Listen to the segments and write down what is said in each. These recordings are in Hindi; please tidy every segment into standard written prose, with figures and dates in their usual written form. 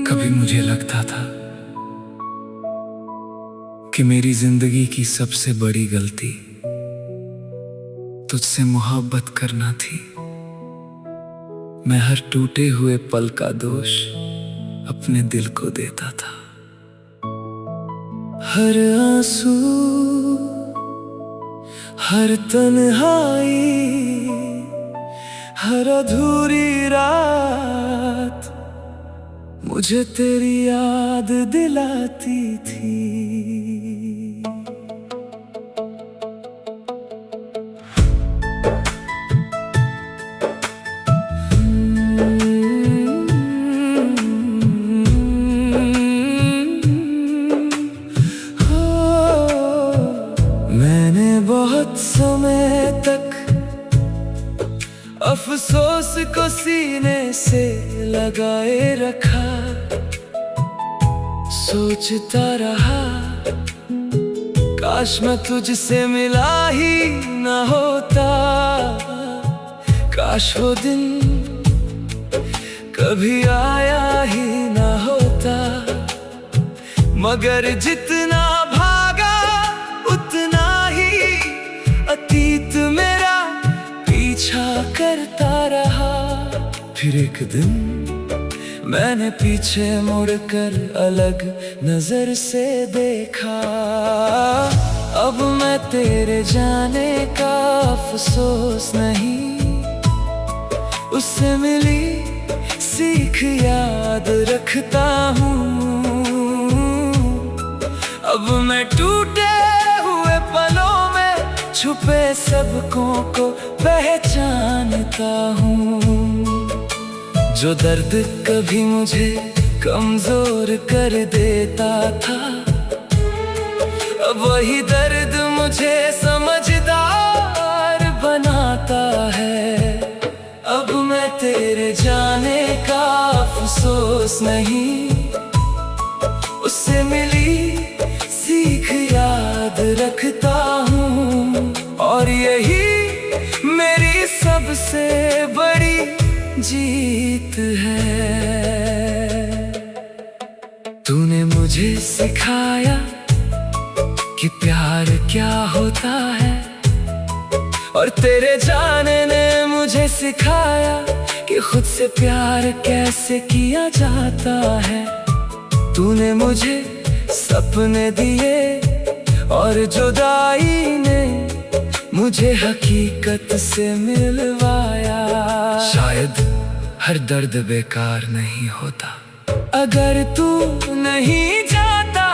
कभी मुझे लगता था कि मेरी जिंदगी की सबसे बड़ी गलती तुझसे मोहब्बत करना थी। मैं हर टूटे हुए पल का दोष अपने दिल को देता था। हर आंसू, हर तन्हाई, हर अधूरी रात मुझे तेरी याद दिलाती थी। मैंने बहुत समय तक अफसोस को सीने से लगाए रखा। सोचता रहा काश मैं तुझसे मिला ही न होता। काश वो दिन कभी आया ही न होता। मगर जितना भागा उतना ही अतीत मेरा पीछा करता रहा। फिर एक दिन मैंने पीछे मुड़कर अलग नजर से देखा। अब मैं तेरे जाने का अफसोस नहीं, उससे मिली सीख याद रखता हूँ। अब मैं टूटे हुए पलों में छुपे सबकों को पहचानता हूँ। जो दर्द कभी मुझे कमजोर कर देता था, अब वही दर्द मुझे समझदार बनाता है। अब मैं तेरे जाने का अफसोस नहीं, उससे मिली सीख याद रखता हूँ। और यही मेरी सबसे बड़ी जीत है। तूने मुझे सिखाया कि प्यार क्या होता है, और तेरे जाने ने मुझे सिखाया कि खुद से प्यार कैसे किया जाता है। तूने मुझे सपने दिए और जुदाई ने मुझे हकीकत से मिलवाया। शायद हर दर्द बेकार नहीं होता। अगर तू नहीं जाता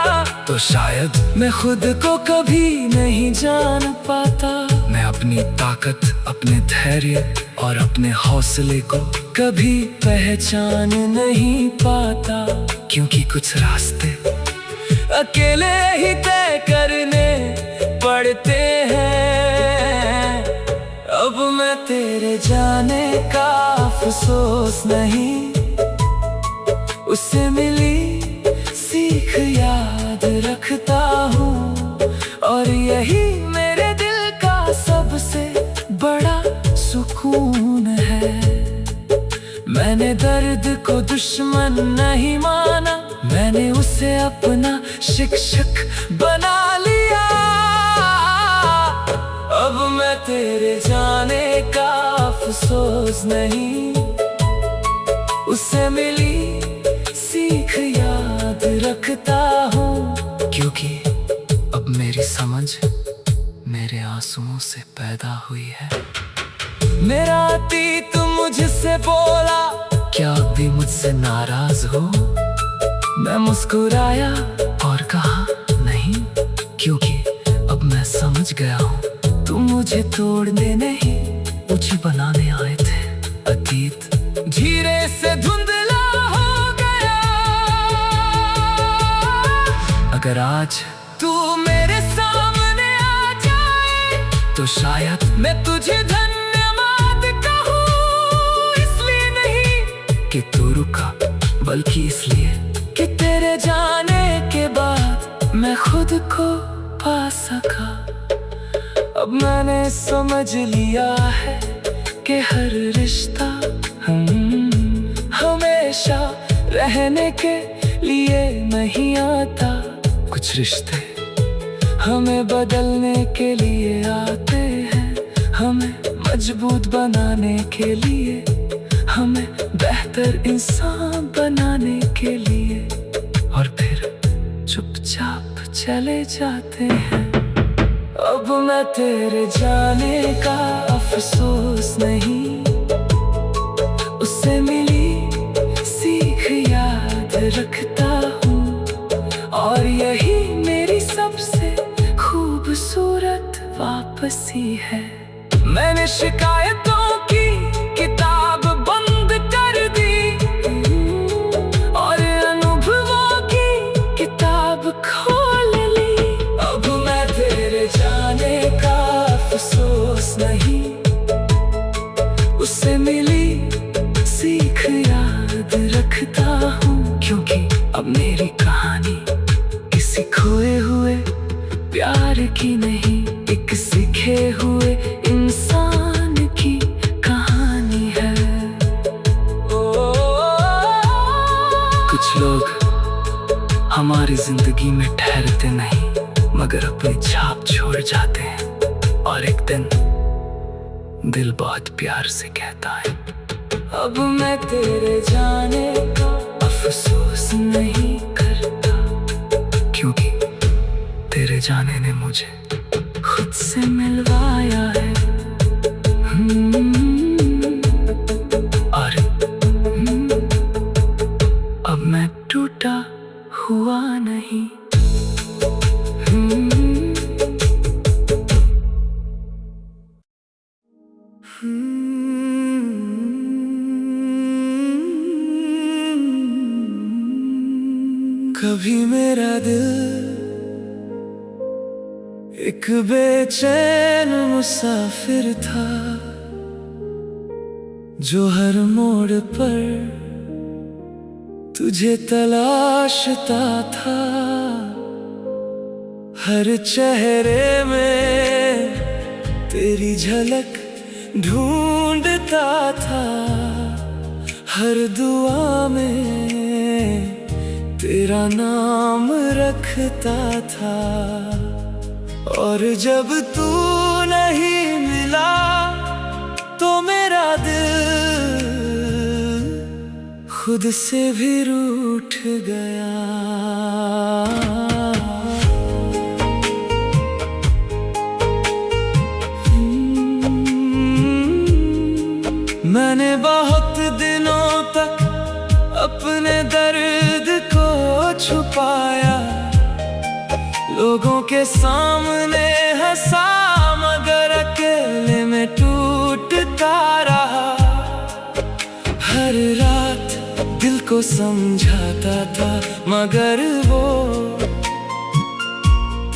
तो शायद मैं खुद को कभी नहीं जान पाता। मैं अपनी ताकत, अपने धैर्य और अपने हौसले को कभी पहचान नहीं पाता। क्योंकि कुछ रास्ते अकेले ही तय करने पड़ते हैं। अब मैं तेरे जाने का अफसोस नहीं, उससे मिली सीख याद रखता हूँ। और यही मेरे दिल का सबसे बड़ा सुकून है। मैंने दर्द को दुश्मन नहीं माना, मैंने उसे अपना शिक्षक बना लिया। अब मैं तेरे जाने का अफसोस नहीं, उससे मिली सीख याद रखता हूँ। क्योंकि अब मेरी समझ मेरे आंसुओं से पैदा हुई है। मेरा अतीत मुझसे बोला, क्या अब भी मुझसे नाराज हो? मैं मुस्कुराया और कहा नहीं, क्योंकि अब मैं समझ गया हूँ तुम मुझे तोड़ने नहीं, मुझे बनाने आए थे। अतीत धीरे से धुंधला हो गया। अगर आज तू मेरे सामने आ जाए तो शायद मैं तुझे धन्यवाद कहूँ। इसलिए नहीं कि तू रुका, बल्कि इसलिए कि तेरे जाने के बाद मैं खुद को पा सका। अब मैंने समझ लिया है कि हर रिश्ता नहीं आता। कुछ रिश्ते हमें बदलने के लिए आते हैं, हमें मजबूत बनाने के लिए, हमें बेहतर इंसान बनाने के लिए, और फिर चुपचाप चले जाते हैं। अब मैं तेरे जाने का अफसोस नहीं, उससे मिली सीख याद रखता हूँ, और यही मेरी सबसे खूबसूरत वापसी है। मैंने शिकायतों की किताब बंद कर दी, और अनुभवों की किताब खोल ली। अब मैं तेरे जाने का अफसोस नहीं, उससे मिली सीख याद रखता हूँ, क्योंकि अब मेरी कहानी किसी खोए हुए प्यार की नहीं, एक सीखे हुए इंसान की कहानी है। कुछ लोग हमारी जिंदगी में ठहरते नहीं, मगर अपनी छाप छोड़ जाते हैं, और एक दिन दिल बहुत प्यार से कहता है, अब मैं तेरे जाने का अफसोस नहीं करता, क्योंकि तेरे जाने ने मुझे खुद से मिलवाया है। और अब मैं टूटा हुआ नहीं। कभी मेरा दिल एक बेचैन मुसाफिर था, जो हर मोड़ पर तुझे तलाशता था। हर चेहरे में तेरी झलक ढूंढता था, हर दुआ में तेरा नाम रखता था। और जब तू नहीं मिला तो मेरा दिल खुद से भी रूठ गया। मैंने बहुत दिनों तक अपने दर्द को छुपाया, लोगों के सामने हंसा, मगर अकेले में टूटता रहा। हर रात दिल को समझाता था, मगर वो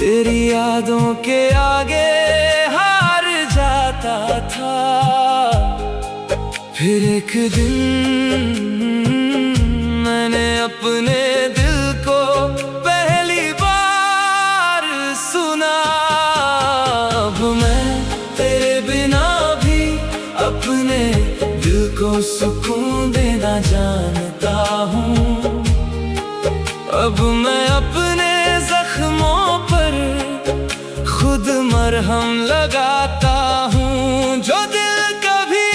तेरी यादों के आगे हार जाता था। फिर एक दिन मैंने अपने दिल को पहली बार सुना। अब मैं तेरे बिना भी अपने दिल को सुकून देना जानता हूँ। अब मैं अपने जख्मों पर खुद मरहम लगाता हूँ। जो दिल कभी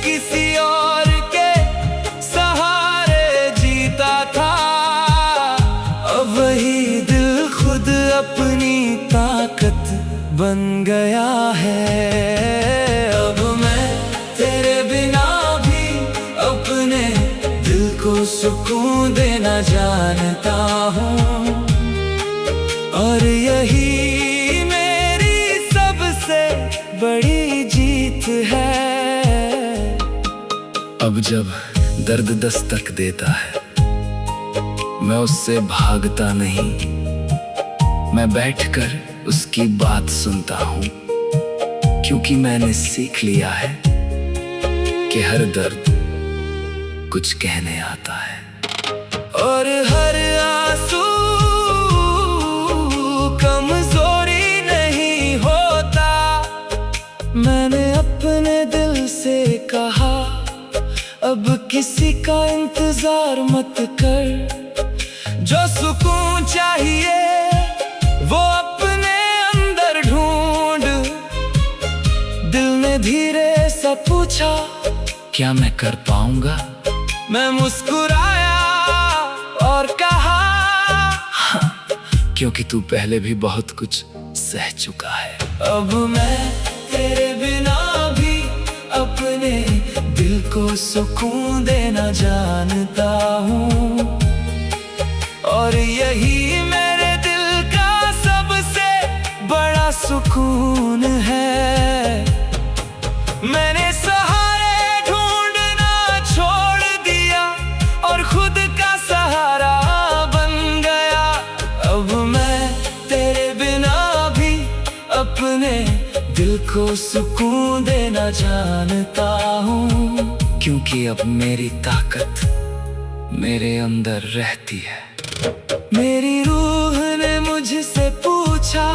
किसी और के सहारे जीता था, अब वही दिल खुद अपनी ताकत बन गया है। अब मैं तेरे बिना भी अपने दिल को सुकून देना जानता हूँ, और यही मेरी सबसे बड़ी जीत है। अब जब दर्द दस्तक देता है, मैं उससे भागता नहीं, मैं बैठकर उसकी बात सुनता हूँ, क्योंकि मैंने सीख लिया है कि हर दर्द कुछ कहने आता है। और हर आंसू कमजोरी नहीं होता। मैंने अपने दिल से कहा, अब किसी का इंतजार मत कर, जो सुकून चाहिए वो अपने अंदर ढूंढ। दिल ने धीरे से पूछा, क्या मैं कर पाऊंगा? मैं मुस्कुराया और कहा, हाँ, क्योंकि तू पहले भी बहुत कुछ सह चुका है। अब मैं तेरे बिना भी अपने दिल को सुकून देना जानता हूँ, और यही मेरे दिल का सबसे बड़ा सुकून है। मैंने सहारे ढूंढना छोड़ दिया और खुद का सहारा बन गया। अब मैं तेरे बिना भी अपने दिल को सुकून देना जानता हूँ, क्योंकि अब मेरी ताकत मेरे अंदर रहती है। मेरी रूह ने मुझसे पूछा,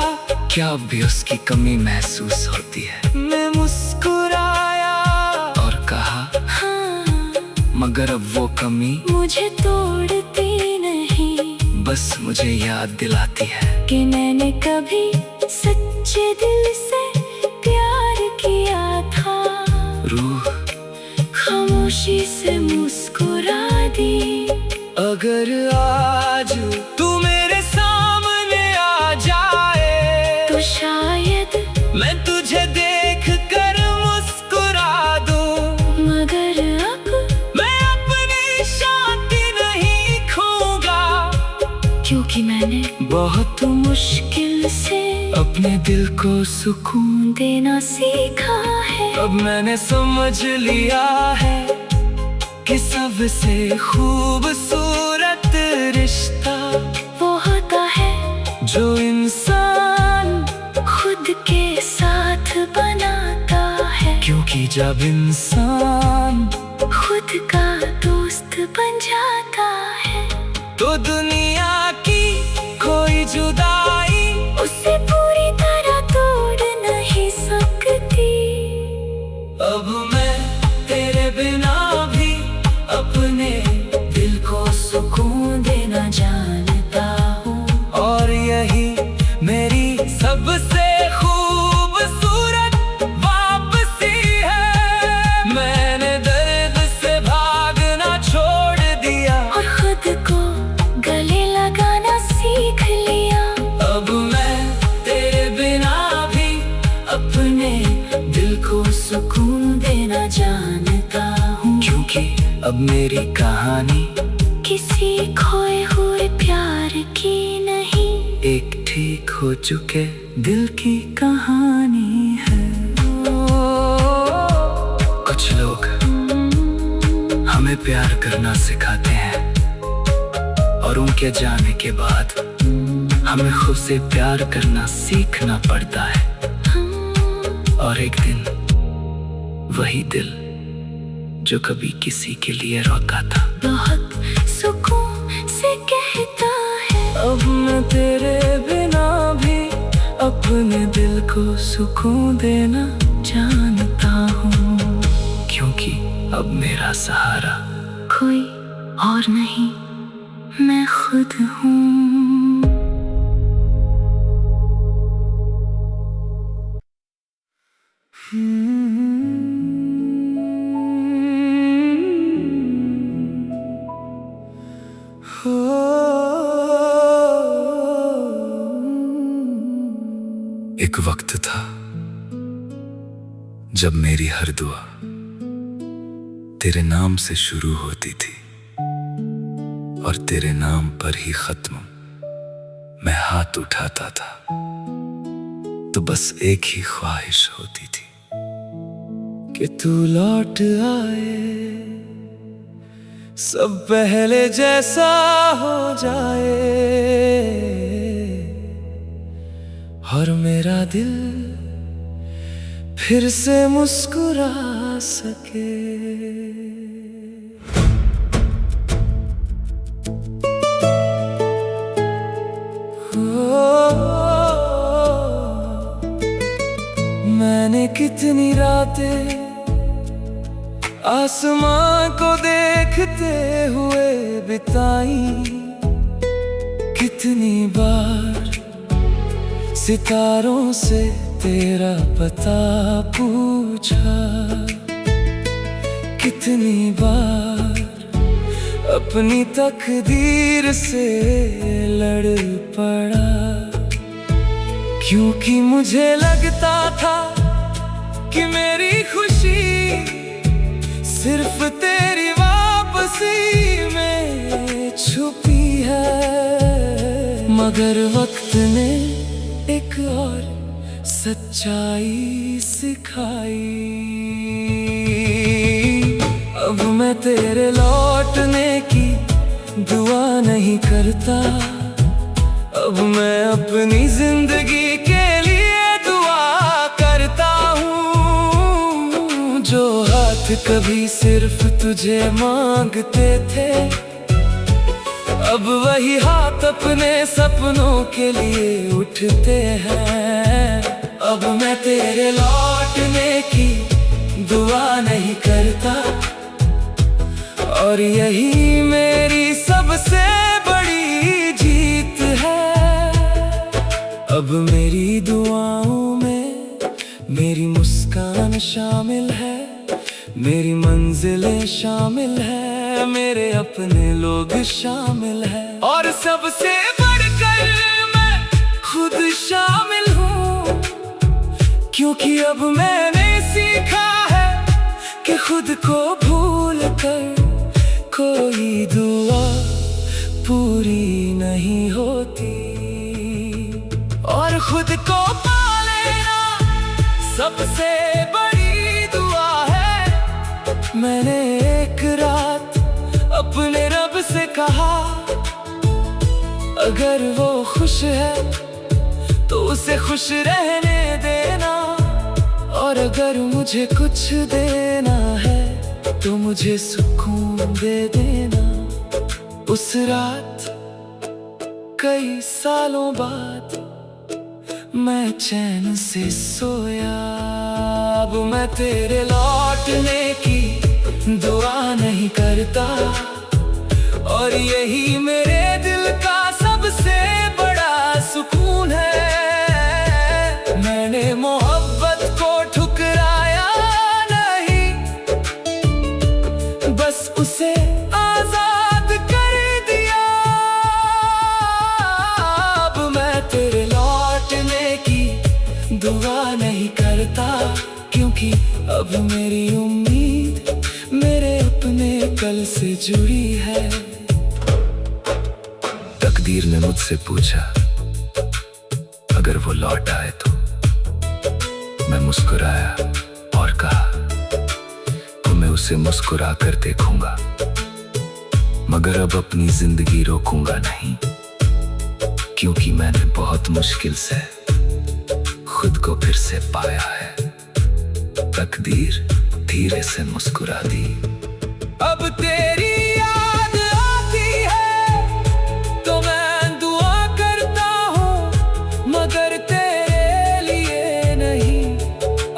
क्या अब भी उसकी कमी महसूस होती है? मैं मुस्कुराया और कहा, हाँ, मगर अब वो कमी मुझे तोड़ती नहीं, बस मुझे याद दिलाती है कि मैंने कभी सच्चे दिल से प्यार किया था। रूह खामोशी से मुस्कुरा दी। अगर आज तू मेरे सामने आ जाए तो शायद मैं तुझे देख कर मुस्कुरा दूं, मगर अब मैं अपनी शांति नहीं खोऊंगा, क्योंकि मैंने बहुत मुश्किल से अपने दिल को सुकून देना सीखा है। अब मैंने समझ लिया है कि सबसे खूबसूरत रिश्ता वो होता है जो इंसान खुद के साथ बनाता है, क्योंकि जब इंसान खुद का दोस्त बन जाता है तो दुनिया की कोई जुदाई उसे पूरी तरह तोड़ नहीं सकती। अब मैं तेरे बिना भी अपने दिल को सुकून देना जानता हूँ, और यही मेरी सबसे खूबसूरत वापसी है। मैंने दर्द से भागना छोड़ दिया और खुद को गले लगाना सीख लिया। अब मैं तेरे बिना भी अपने दिल को सुकून देना जानता हूँ, क्योंकि अब मेरी कहानी किसी खोए हुए प्यार की नहीं, एक ठीक हो चुके दिल की कहानी है। कुछ लोग हमें प्यार करना सिखाते हैं, और उनके जाने के बाद हमें खुद से प्यार करना सीखना पड़ता है। और एक दिन वही दिल जो कभी किसी के लिए रोता था बहुत सुकून से कहता है, अब मैं तेरे बिना भी अपने दिल को सुकून देना जानता हूँ, क्योंकि अब मेरा सहारा कोई और नहीं, मैं खुद हूँ। एक वक्त था जब मेरी हर दुआ तेरे नाम से शुरू होती थी, और तेरे नाम पर ही खत्म मैं हाथ उठाता था। तो बस एक ही ख्वाहिश होती थी कि तू लौट आए, सब पहले जैसा हो जाए, और मेरा दिल फिर से मुस्कुरा सके। मैंने कितनी रातें आसमां को देखते हुए बिताई, कितनी बार सितारों से तेरा पता पूछा, कितनी बार अपनी तकदीर से लड़ पड़ा, क्योंकि मुझे लगता था कि मेरी खुशी सिर्फ तेरी वापसी में छुपी है। मगर वक्त ने एक और सच्चाई सिखाई। अब मैं तेरे लौटने की दुआ नहीं करता, अब मैं अपनी जिंदगी के लिए दुआ करता हूँ। जो हाथ कभी सिर्फ तुझे मांगते थे, अब वही हाथ अपने सपनों के लिए उठते हैं। अब मैं तेरे लौटने की दुआ नहीं करता, और यही मेरी सबसे बड़ी जीत है। अब मेरी दुआओं में मेरी मुस्कान शामिल है, मेरी मंजिलें शामिल है, मेरे अपने लोग शामिल है, और सबसे बढ़कर मैं खुद शामिल हूँ। क्योंकि अब मैंने सीखा है कि खुद को भूल कर कोई दुआ पूरी नहीं होती, और खुद को पा लेना सबसे बड़ी दुआ है। मैंने एक रात अपने रब से कहा, अगर वो खुश है तो उसे खुश रहने देना, और अगर मुझे कुछ देना है तो मुझे सुकून दे देना। उस रात कई सालों बाद मैं चैन से सोया। अब मैं तेरे लौटने की दुआ नहीं करता, और यही मेरे दिल का सबसे बड़ा सुकून है। मैंने मोहब्बत को ठुकराया नहीं, बस उसे आजाद कर दिया। अब मैं तेरे लौटने की दुआ नहीं करता, क्योंकि अब मेरी उम्मीद मेरे अपने कल से जुड़ी है। तकदीर ने मुझसे पूछा, अगर वो लौट आए तो? मैं मुस्कुराया और कहा, तो मैं उसे मुस्कुरा कर देखूंगा, मगर अब अपनी जिंदगी रोकूंगा नहीं, क्योंकि मैंने बहुत मुश्किल से खुद को फिर से पाया है। तकदीर धीरे से मुस्कुरा दी। अब तेरी याद आती है तो मैं दुआ करता हूँ, मगर तेरे लिए नहीं,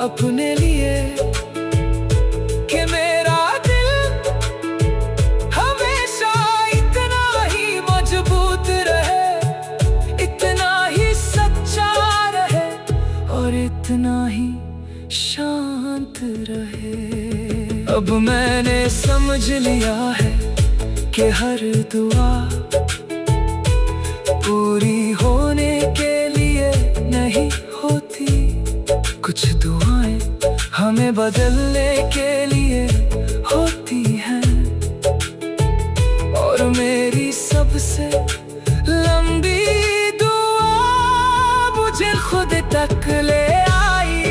अपने लिए, कि मेरा दिल हमेशा इतना ही मजबूत रहे, इतना ही सच्चा रहे, और इतना ही शांत रहे। अब मैंने समझ लिया है कि हर दुआ पूरी होने के लिए नहीं होती, कुछ दुआएं हमें बदलने के लिए होती हैं। और मेरी सबसे लंबी दुआ मुझे खुद तक ले आई।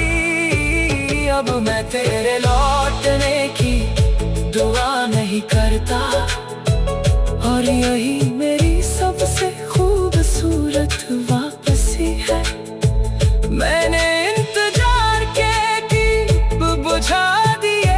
अब मैं तेरे लौटने की दुआ नहीं करता, और यही मेरी सबसे खूबसूरत वापसी है। मैंने इंतजार के दीप बुझा दिए,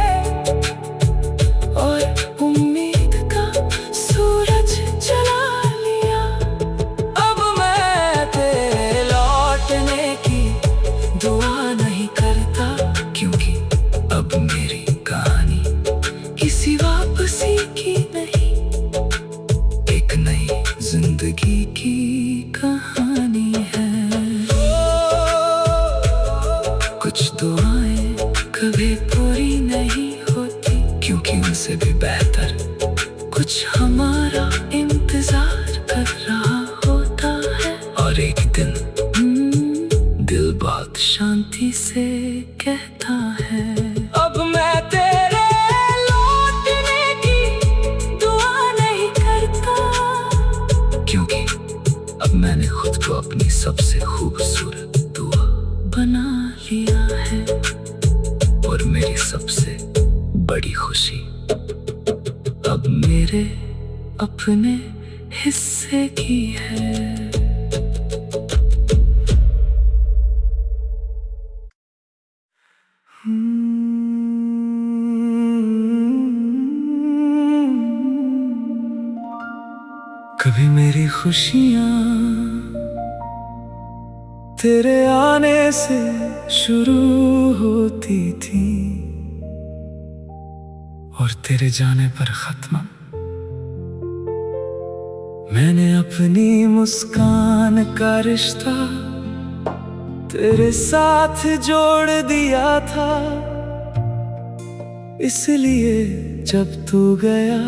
क्योंकि उनसे भी बेहतर कुछ हमारा इंतजार कर रहा होता है। और एक दिन दिल बहुत शांति से कहता है, अब मैं तेरे लौटने की दुआ नहीं करता, क्योंकि अब मैंने खुद को अपनी सबसे खूबसूरत दुआ बना लिया है। और मेरी सबसे बड़ी खुशी अब मेरे अपने हिस्से की है। कभी मेरी खुशियाँ तेरे आने से शुरू होती थी और तेरे जाने पर खत्म। मैंने अपनी मुस्कान का रिश्ता तेरे साथ जोड़ दिया था, इसलिए जब तू गया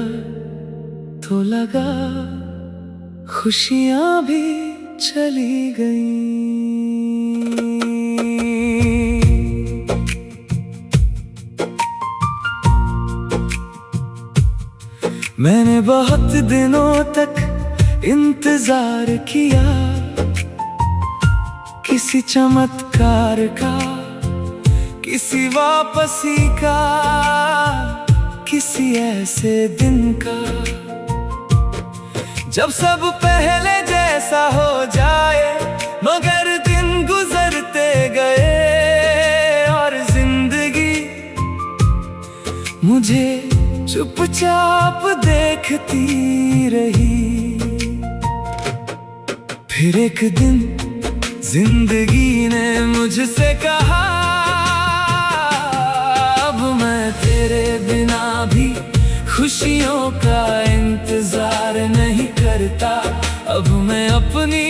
तो लगा खुशियाँ भी चली गईं। मैंने बहुत दिनों तक इंतजार किया किसी चमत्कार का, किसी वापसी का, किसी ऐसे दिन का जब सब पहले जैसा हो जाए। मगर दिन गुजरते गए और जिंदगी मुझे चुपचाप देखती रही। फिर एक दिन जिंदगी ने मुझसे कहा, अब मैं तेरे बिना भी खुशियों का इंतजार नहीं करता। अब मैं अपनी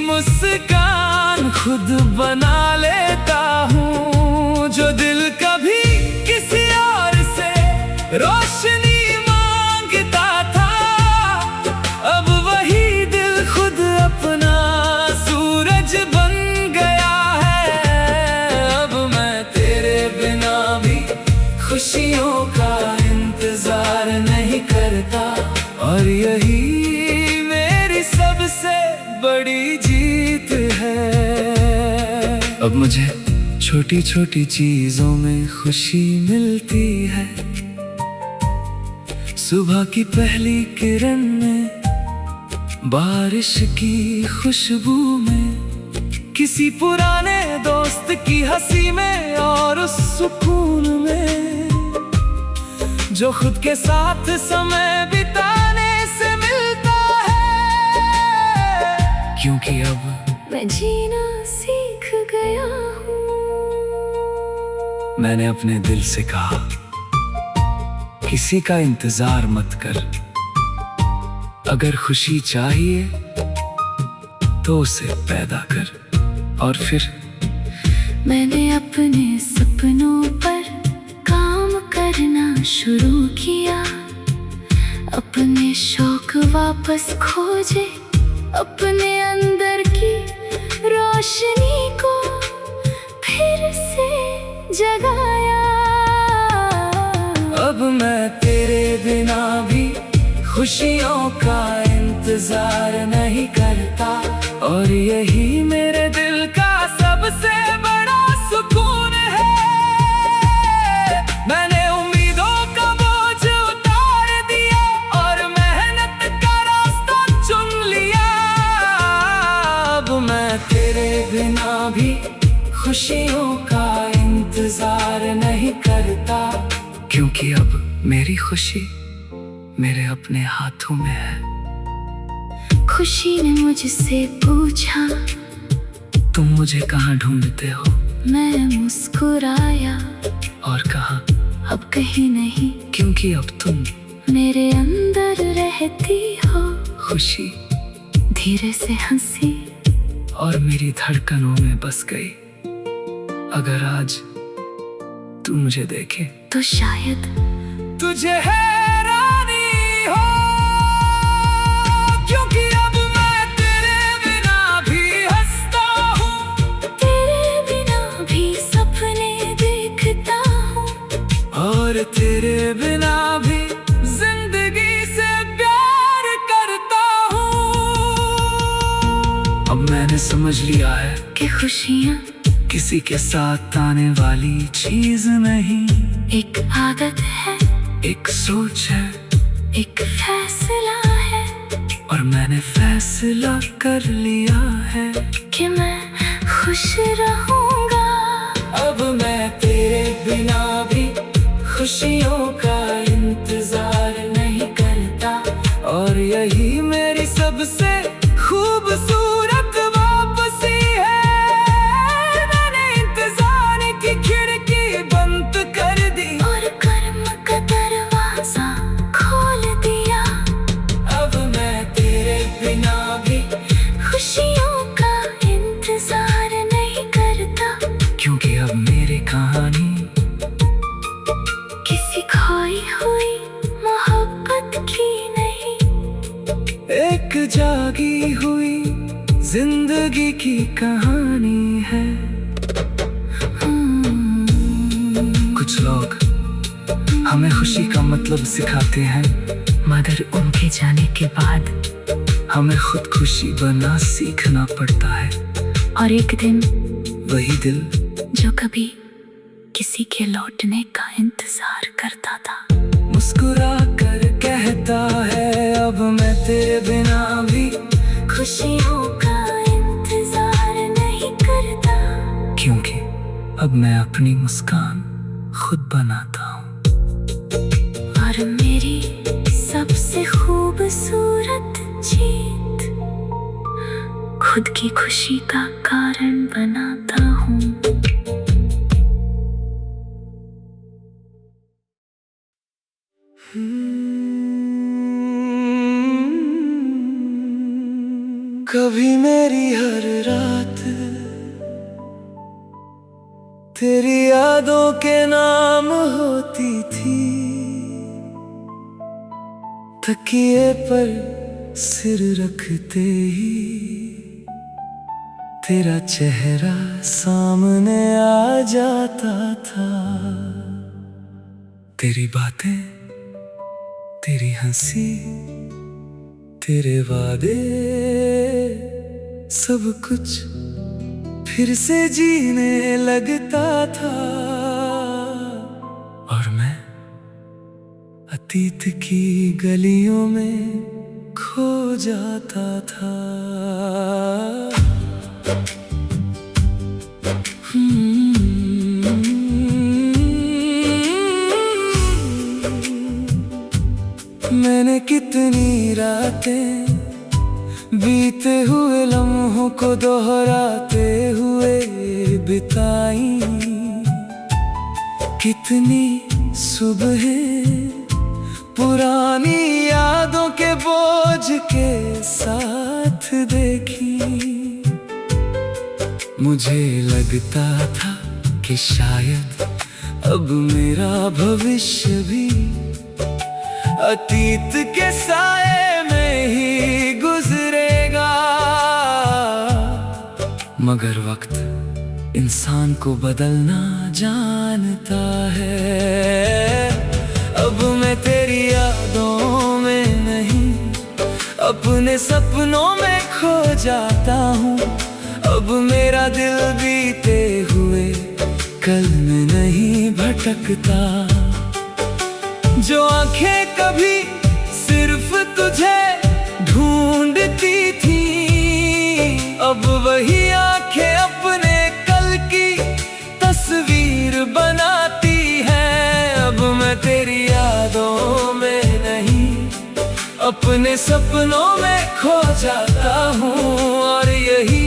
मुस्कान खुद बना लेता हूँ। जो दिल कभी किसी और से रोशनी मांगता था, अब वही दिल खुद अपना सूरज बन गया है। अब मैं तेरे बिना भी खुशियों का इंतजार नहीं करता, और यही मेरी सबसे बड़ी जीत है। अब मुझे छोटी छोटी चीजों में खुशी मिलती है। सुबह की पहली किरण में, बारिश की खुशबू में, किसी पुराने दोस्त की हंसी में, और उस सुकून में जो खुद के साथ समय बिताने से मिलता है। क्योंकि अब मैं जीना सीख गया हूँ। मैंने अपने दिल से कहा, किसी का इंतजार मत कर। अगर खुशी चाहिए तो उसे पैदा कर। और फिर मैंने अपने सपनों पर काम करना शुरू किया। अपने शौक वापस खोजे, अपने अंदर की रोशनी को फिर से जगाया। अब मैं तेरे बिना भी खुशियों का इंतजार नहीं करता, और यही मेरे दिल का सबसे बड़ा सुकून है। मैंने उम्मीदों का बोझ उतार दिया और मेहनत का रास्ता चुन लिया। अब मैं तेरे बिना भी खुशियों का इंतजार नहीं करता, क्योंकि अब मेरी खुशी मेरे अपने हाथों में है। खुशी ने मुझसे पूछा, तुम मुझे कहाँ ढूंढते हो? मैं मुस्कुराया और कहा, अब कहीं नहीं, क्योंकि अब तुम मेरे अंदर रहती हो। खुशी धीरे से हंसी और मेरी धड़कनों में बस गई। अगर आज तू मुझे देखे तो शायद तुझे हैरानी हो, क्योंकि अब मैं तेरे बिना भी हंसता हूँ, तेरे बिना भी सपने देखता हूँ, और तेरे बिना भी जिंदगी से प्यार करता हूँ। अब मैंने समझ लिया है कि खुशियाँ किसी के साथ आने वाली चीज नहीं, एक आदत है, एक सोच है, एक फैसला है, और मैंने फैसला कर लिया है कि मैं खुश रहूंगा। अब मैं तेरे बिना भी खुशियों का इंतजार नहीं करता, और यही मेरी सबसे खूबसूरत वापसी है। मैंने इंतजार की खिड़की बंद कर दी और कर्म का दरवाजा खोल दिया। अब मैं तेरे बिना भी खुशियों का इंतजार नहीं करता, क्योंकि अब मेरी कहानी किसी खोई हुई मोहब्बत की नहीं, एक जागी हुई जिंदगी की कहानी है। कुछ लोग हमें खुशी का मतलब सिखाते हैं, मगर उनके जाने के बाद हमें खुद खुशी बनना सीखना पड़ता है। और एक दिन वही दिल जो कभी किसी के लौटने का इंतजार करता था, मुस्कुरा कर कहता है अब मैं तेरे बिना भी खुशियों का इंतजार नहीं करता, क्योंकि अब मैं अपनी मुस्कान खुद बनाता हूँ। और मेरी सबसे खूबसूरत जीत खुद की खुशी का कारण बनाता हूँ। कभी मेरी हर रात तेरी यादों के नाम होती थी, तकिए पर सिर रखते ही तेरा चेहरा सामने आ जाता था। तेरी बातें, तेरी हंसी, तेरे वादे, सब कुछ फिर से जीने लगता था, और मैं अतीत की गलियों में खो जाता था। मैंने कितनी रातें बीते हुए लम्हों को दोहराते हुए बिताई, कितनी सुबहें पुरानी यादों के बोझ के साथ देखी। मुझे लगता था कि शायद अब मेरा भविष्य भी अतीत के साए में ही गुजरेगा, मगर वक्त इंसान को बदलना जानता है। अब मैं तेरी यादों में नहीं, अपने सपनों में खो जाता हूँ। अब मेरा दिल बीते हुए कल में नहीं भटकता। जो आंखें कभी सिर्फ तुझे ढूंढती थी, अब वही आंखें अपने कल की तस्वीर बनाती हैं। अब मैं तेरी यादों में नहीं, अपने सपनों में खो जाता हूँ, और यही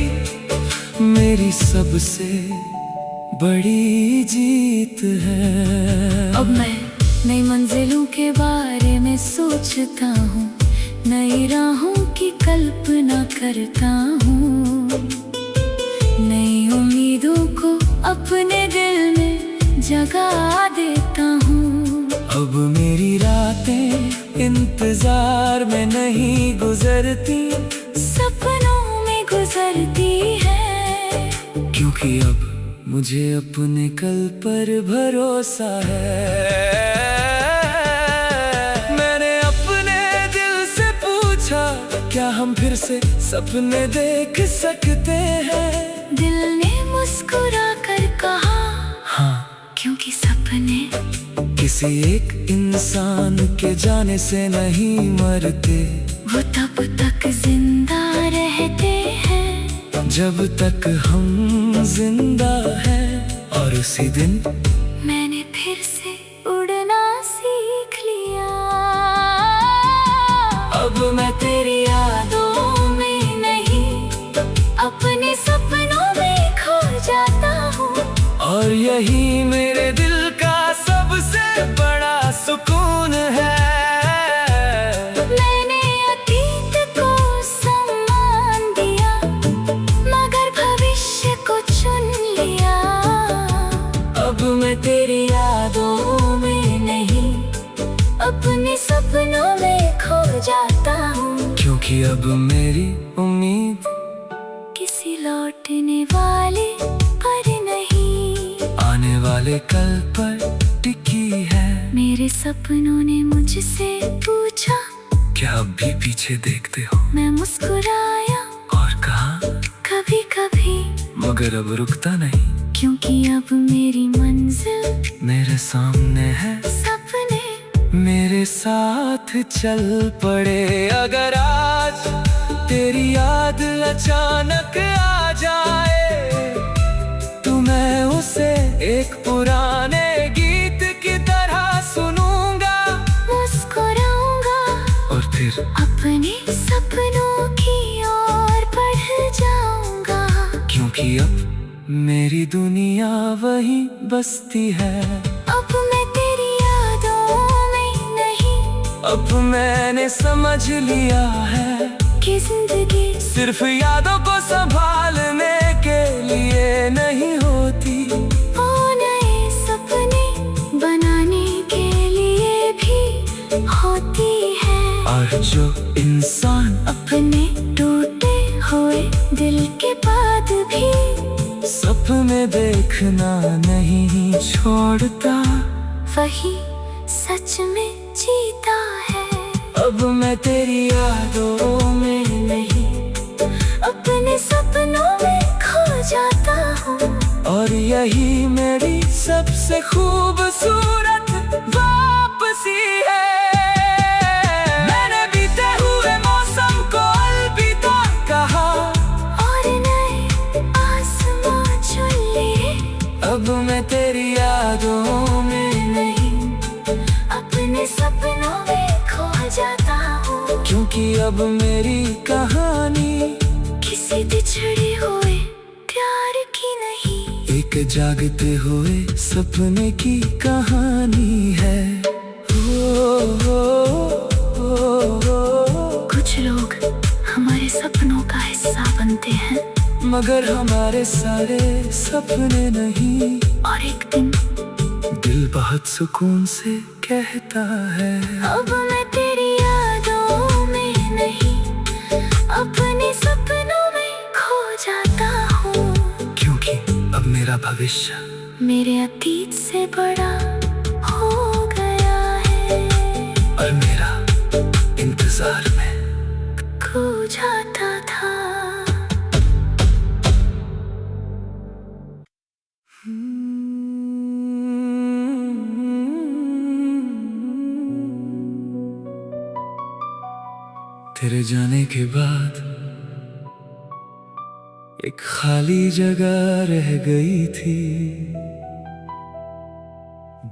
मेरी सबसे बड़ी जीत है। अब मैं नई मंजिलों के बारे में सोचता हूँ, नई राहों की कल्पना करता हूँ, नई उम्मीदों को अपने दिल में जगा देता हूँ। अब मेरी रातें इंतजार में नहीं गुजरती, सपनों में गुजरती है। क्योंकि अब मुझे अपने कल पर भरोसा है। मैंने अपने दिल से पूछा, क्या हम फिर से सपने देख सकते हैं? दिल ने मुस्कुरा कर कहा, हाँ, क्योंकि सपने किसी एक इंसान के जाने से नहीं मरते, वो तब तक जिंदा रहते हैं जब तक हम जिंदा हैं। और उसी दिन मैंने फिर से उड़ना सीख लिया। अब मैं तेरी यादों में नहीं, अपने सपनों में खो जाता हूँ। और यही मेरे दिल का सबसे बड़ा सुकून है। मैंने अतीत को सम्मान दिया, मगर भविष्य को चुन लिया। अब मैं तेरी यादों में नहीं, अपने सपनों में खो जाता हूँ। क्योंकि अब मेरी उम्मीद किसी लौटने वाले पर नहीं, आने वाले कल पर टिकी है। मेरे सपनों ने मुझसे पूछा, क्या अब भी पीछे देखते हो? मैं मुस्कुराया और कहा, कभी कभी, मगर अब रुकता नहीं, क्योंकि अब मेरी मंजिल मेरे सामने है। सपने मेरे साथ चल पड़े। अगर आज तेरी याद अचानक आ जाए, तो मैं उसे एक पुराने गीत की तरह सुनूंगा, मुस्कुराऊंगा और फिर अपने सपनों की ओर बढ़ जाऊंगा। क्योंकि अब मेरी दुनिया वही बसती है। अब मैं तेरी यादों में नहीं, अब मैंने समझ लिया है कि जिंदगी सिर्फ यादों को संभालने के लिए नहीं होती, वो नए सपने बनाने के लिए भी होती है। और जो इंसान अपने टूटे हुए दिल के बाद भी सपने देखना नहीं छोड़ता, वही सच में जीता है। अब मैं तेरी यादों में नहीं, अपने सपनों में खो जाता हूँ। और यही मेरी सबसे खूबसूरत वापसी है। मैंने बीते हुए मौसम को अलविदा कहा, और नए आसमां चुन लिए। अब मैं तेरी यादों में नहीं, अपने सपनों में खो जाता हूँ। क्योंकि अब मेरी कहानी किसी बिछड़े हुए प्यार की नहीं, एक जागते हुए सपने की कहानी है। कुछ लोग हमारे सपनों का हिस्सा बनते हैं, मगर हमारे सारे सपने नहीं। और एक दिन दिल बहुत सुकून से कहता है, अब मैं तेरी यादों में नहीं, अपने सपनों में खो जाता हूँ। क्योंकि अब मेरा भविष्य मेरे अतीत से बड़ा हो गया है, और मेरा इंतजार में खो जाता था। तेरे जाने के बाद एक खाली जगह रह गई थी,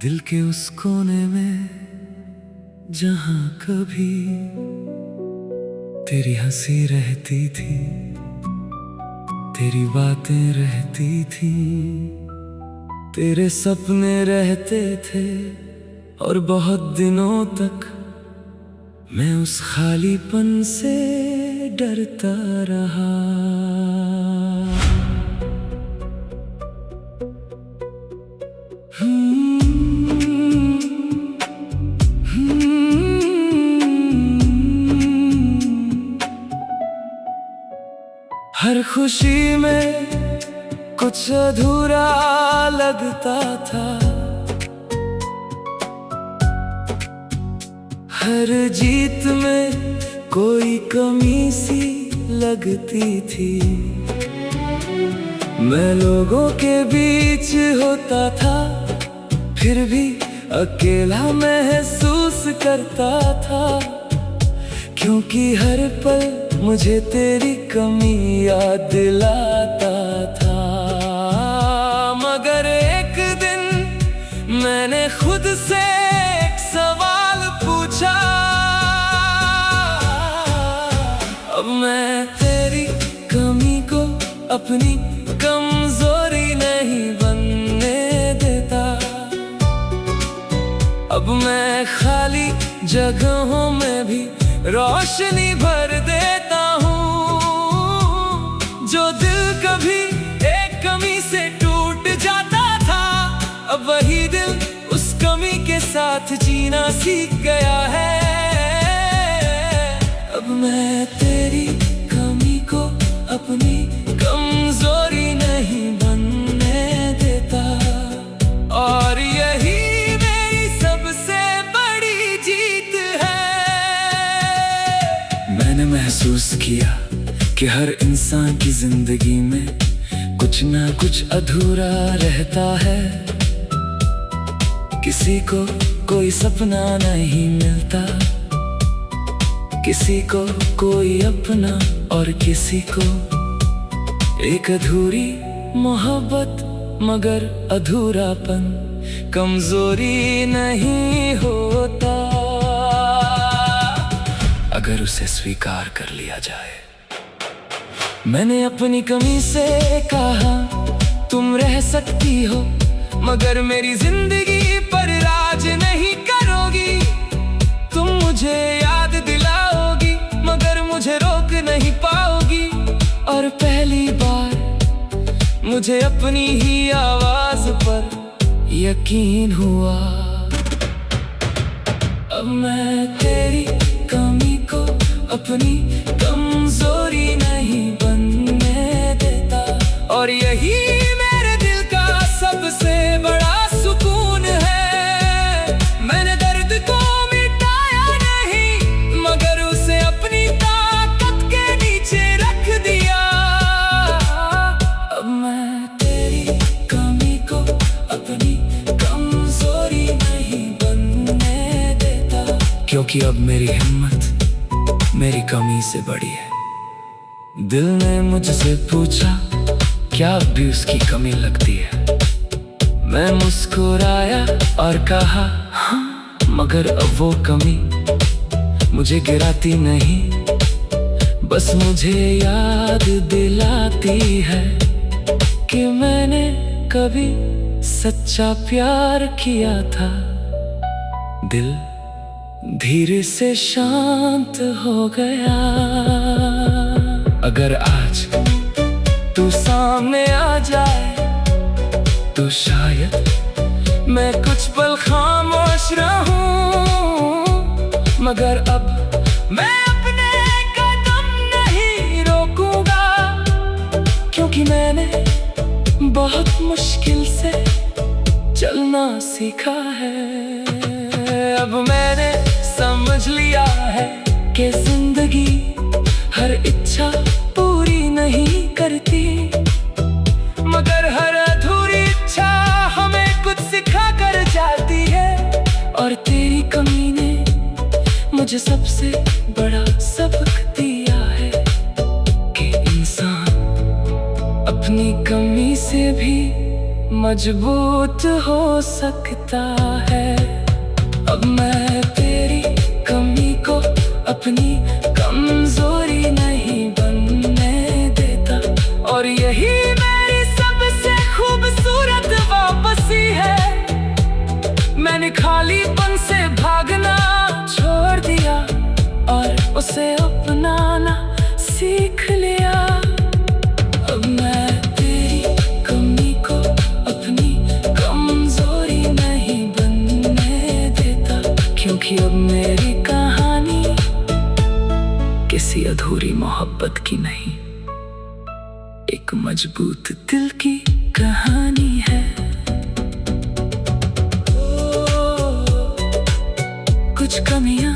दिल के उस कोने में जहां कभी तेरी हंसी रहती थी, तेरी बातें रहती थी, तेरे सपने रहते थे। और बहुत दिनों तक मैं उस खालीपन से डरता रहा। हर खुशी में कुछ अधूरा लगता था, हर जीत में कोई कमी सी लगती थी। मैं लोगों के बीच होता था, फिर भी अकेला महसूस करता था, क्योंकि हर पल मुझे तेरी कमी याद दिलाता था। मगर एक दिन मैंने खुद से एक सवाल पूछा, अब मैं तेरी कमी को अपनी कमजोरी नहीं बनने देता। अब मैं खाली जगहों में भी रोशनी भर देता हूँ। जो दिल कभी एक कमी से टूट जाता था, अब वही दिल उस कमी के साथ जीना सीख गया है। अब मैं तेरी कमी को अपनी कमजोरी नहीं बनने देता, और यही मेरी सबसे बड़ी जीत है। मैंने महसूस किया कि हर इंसान की जिंदगी में कुछ ना कुछ अधूरा रहता है। किसी को कोई सपना नहीं मिलता, किसी को कोई अपना, और किसी को एक अधूरी मोहब्बत। मगर अधूरापन कमजोरी नहीं होता, अगर उसे स्वीकार कर लिया जाए। मैंने अपनी कमी से कहा, तुम रह सकती हो, मगर मेरी जिंदगी पर राज नहीं करोगी। तुम मुझे याद दिलाओगी, मगर मुझे रोक नहीं पाओगी। और पहली बार मुझे अपनी ही आवाज पर यकीन हुआ। अब मैं तेरी कमी को अपनी कमजोरी नहीं बनने देता, और यही मेरे दिल का सबसे बड़ा सुकून है। मैंने दर्द को मिटाया नहीं, मगर उसे अपनी ताकत के नीचे रख दिया। अब मैं तेरी कमी को अपनी कमजोरी नहीं बनने देता, क्योंकि अब मेरी हिम्मत मेरी कमी से बड़ी है। दिल ने मुझसे पूछा, क्या अब भी उसकी कमी लगती है? मैं मुस्कुराया और कहा, हाँ, मगर अब वो कमी मुझे गिराती नहीं, बस मुझे याद दिलाती है कि मैंने कभी सच्चा प्यार किया था। दिल धीरे से शांत हो गया। अगर आज तू सामने आ जाए तो शायद मैं कुछ पल खामोश रहूं, मगर अब मैं अपने कदम नहीं रोकूंगा, क्योंकि मैंने बहुत मुश्किल से चलना सीखा है। अब मैंने समझ लिया है कि जिंदगी हर इच्छा पूरी नहीं करती, मगर हर अधूरी इच्छा हमें कुछ सिखा कर जाती है। और तेरी कमी ने मुझे सबसे बड़ा सबक दिया है कि इंसान अपनी कमी से भी मजबूत हो सकता है। अब मैं तेरी कमी को अपनी कमजोरी नहीं बनने देता, और यही मेरी सबसे खूबसूरत वापसी है। मैंने खालीपन से भागना छोड़ दिया और उसे अपनाना सीख लिया। अब मैं तेरी कमी को अपनी कमजोरी नहीं बनने देता, क्योंकि अब मेरी कहानी किसी अधूरी मोहब्बत की नहीं, एक मजबूत दिल की कहानी है। कुछ कमियां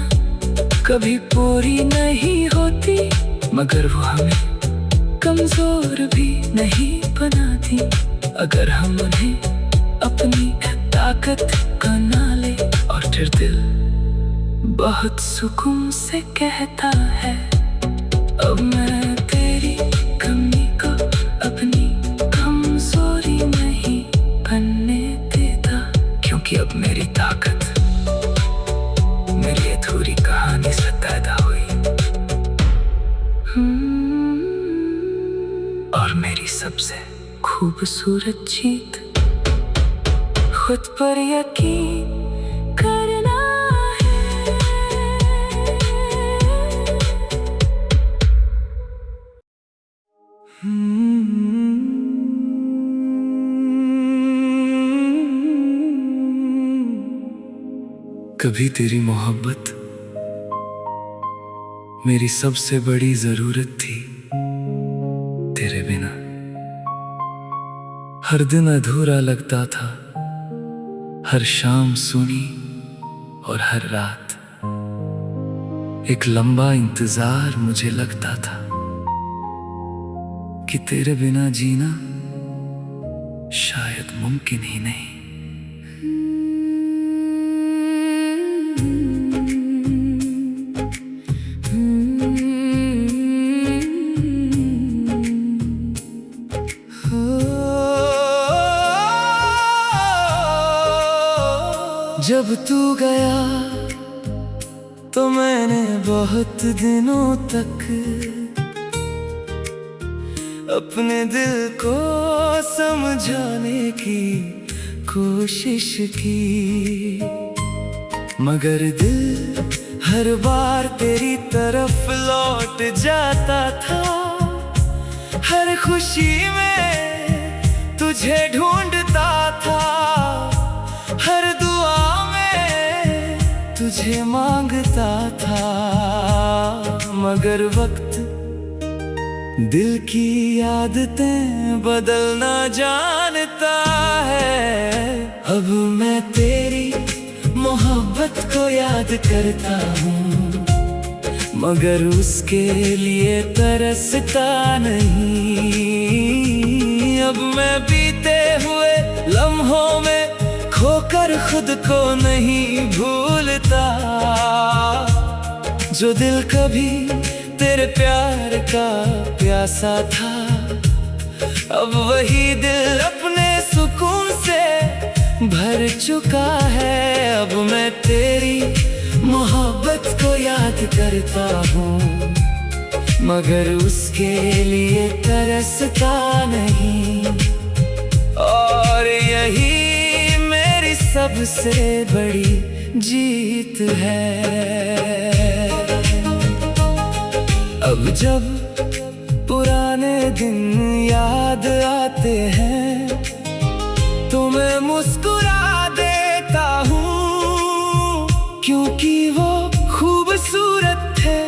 कभी पूरी नहीं होती, मगर वो हमें कमजोर भी नहीं बनाती। अगर हम उन्हें अपनी ताकत बना ले, और फिर दिल बहुत सुकून से कहता है, अब मैं तेरी कमी को अपनी कमजोरी नहीं बनने देता। क्योंकि अब मेरी ताकत मेरी अधूरी कहानी से पैदा हुई, और मेरी सबसे खूबसूरत जीत खुद पर यकीन करना है। कभी तेरी मोहब्बत मेरी सबसे बड़ी जरूरत थी। तेरे बिना हर दिन अधूरा लगता था, हर शाम सुनी और हर रात एक लंबा इंतजार मुझे लगता था कि तेरे बिना जीना शायद मुमकिन ही नहीं। जब तू गया तो मैंने बहुत दिनों तक अपने दिल को समझाने की कोशिश की, मगर दिल हर बार तेरी तरफ लौट जाता था। हर खुशी में तुझे ढूंढता था, हर दुआ में तुझे मांगता था, मगर वक्त दिल की आदतें बदलना जानता है। अब मैं तेरी मोहब्बत को याद करता हूँ, मगर उसके लिए तरसता नहीं। अब मैं बीते हुए लम्हों में खोकर खुद को नहीं भूलता। जो दिल कभी तेरे प्यार का प्यासा था, अब वही दिल अपने सुकून से भर चुका है। अब मैं तेरी मोहब्बत को याद करता हूँ, मगर उसके लिए तरसता नहीं। और यही सबसे बड़ी जीत है। अब जब पुराने दिन याद आते हैं तो मैं मुस्कुरा देता हूँ, क्योंकि वो खूबसूरत थे